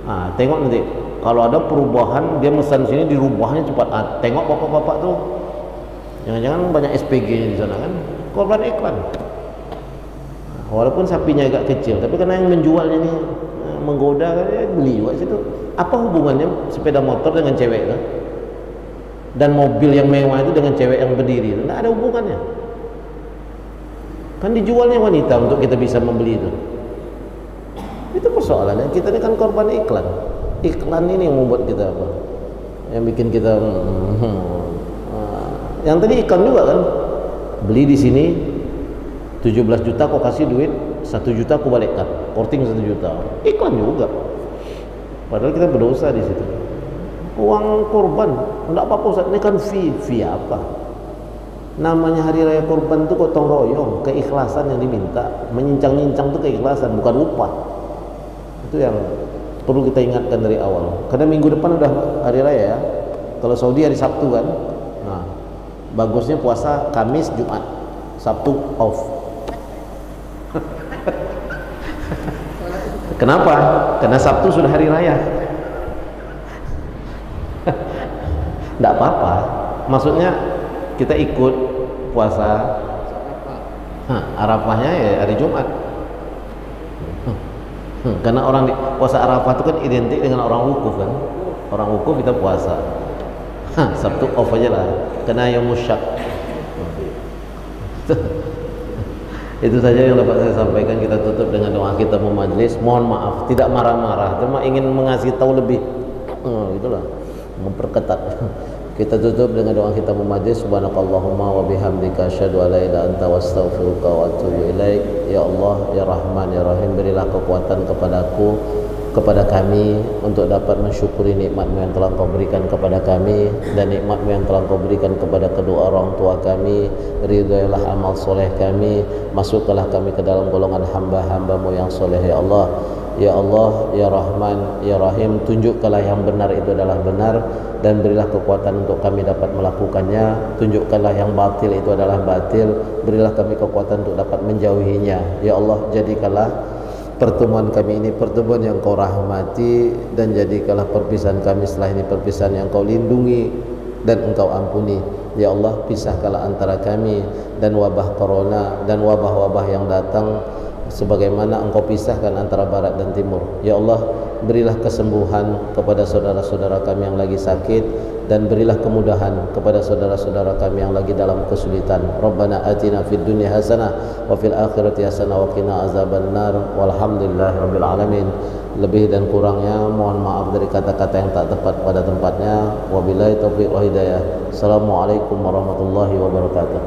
Ah, tengok nanti. Kalau ada perubahan, dia mesan sini dirubahnya cepat. Ah, tengok bapak-bapak tuh. Jangan-jangan banyak SPG-nya di sana kan? Korban iklan. Walaupun sapinya agak kecil, tapi karena yang menjualnya ini menggoda, kan ya beli juga situ. Apa hubungannya sepeda motor dengan cewek kan? Dan mobil yang mewah itu dengan cewek yang berdiri? Tidak ada hubungannya. Kan dijualnya wanita untuk kita bisa membeli itu. Itu persoalannya. Kita ini kan korban iklan. Iklan ini yang membuat kita apa? Yang bikin kita yang tadi iklan juga kan. Beli di sini 17 juta kau kasih duit 1 juta aku balikkan. Korting 1 juta. Iklan juga. Padahal kita berdosa di situ. Uang korban, enggak apa-apa Ustaz, ini kan fee apa? Namanya hari raya korban itu gotong royong, keikhlasan yang diminta. Menyincang-nyincang itu keikhlasan, bukan upah. Itu yang perlu kita ingatkan dari awal. Karena minggu depan udah hari raya ya. Kalau Saudi hari Sabtu kan. Nah, bagusnya puasa Kamis, Jumat. Sabtu off. Kenapa? Karena Sabtu sudah hari raya. Tidak apa-apa. Maksudnya kita ikut puasa Arafahnya ya hari Jumat. Karena orang puasa Arafah itu kan identik dengan orang wukuf kan. Orang wukuf kita puasa. Sabtu off aja lah. Kena yang musyak. Itu saja yang dapat saya sampaikan. Kita tutup dengan doa kita majlis. Mohon maaf, tidak marah-marah, cuma ingin mengasih tahu lebih. Itulah, memperketat. Kita tutup dengan doa kita majlis. Subhanakallahumma wa bihamdika asyhadu an la ilaha illa anta astaghfiruka wa atubu ilaik. Ya Allah, ya Rahman, ya Rahim, berilah kekuatan kepadaku, kepada kami untuk dapat mensyukuri nikmat-Mu yang telah Kau berikan kepada kami dan nikmat-Mu yang telah Kau berikan kepada kedua orang tua kami. Ridhoilah amal soleh kami, masukkanlah kami ke dalam golongan hamba-hamba-Mu yang soleh ya Allah. Ya Allah, ya Rahman, ya Rahim, tunjukkanlah yang benar itu adalah benar dan berilah kekuatan untuk kami dapat melakukannya. Tunjukkanlah yang batil itu adalah batil, berilah kami kekuatan untuk dapat menjauhinya. Ya Allah, jadikanlah pertemuan kami ini pertemuan yang Kau rahmati, dan jadikanlah perpisahan kami setelah ini perpisahan yang Kau lindungi dan Engkau ampuni. Ya Allah, pisahkanlah antara kami dan wabah corona dan wabah-wabah yang datang sebagaimana Engkau pisahkan antara barat dan timur. Ya Allah, berilah kesembuhan kepada saudara-saudara kami yang lagi sakit, dan berilah kemudahan kepada saudara-saudara kami yang lagi dalam kesulitan. Rabbana atina fid dunya hasanah wa fil akhirati hasanah wa qina azabannar. Walhamdulillahirabbil alamin. Lebih dan kurangnya mohon maaf dari kata-kata yang tak tepat pada tempatnya. Wabillahi taufiq wa hidayah. Assalamualaikum warahmatullahi wabarakatuh.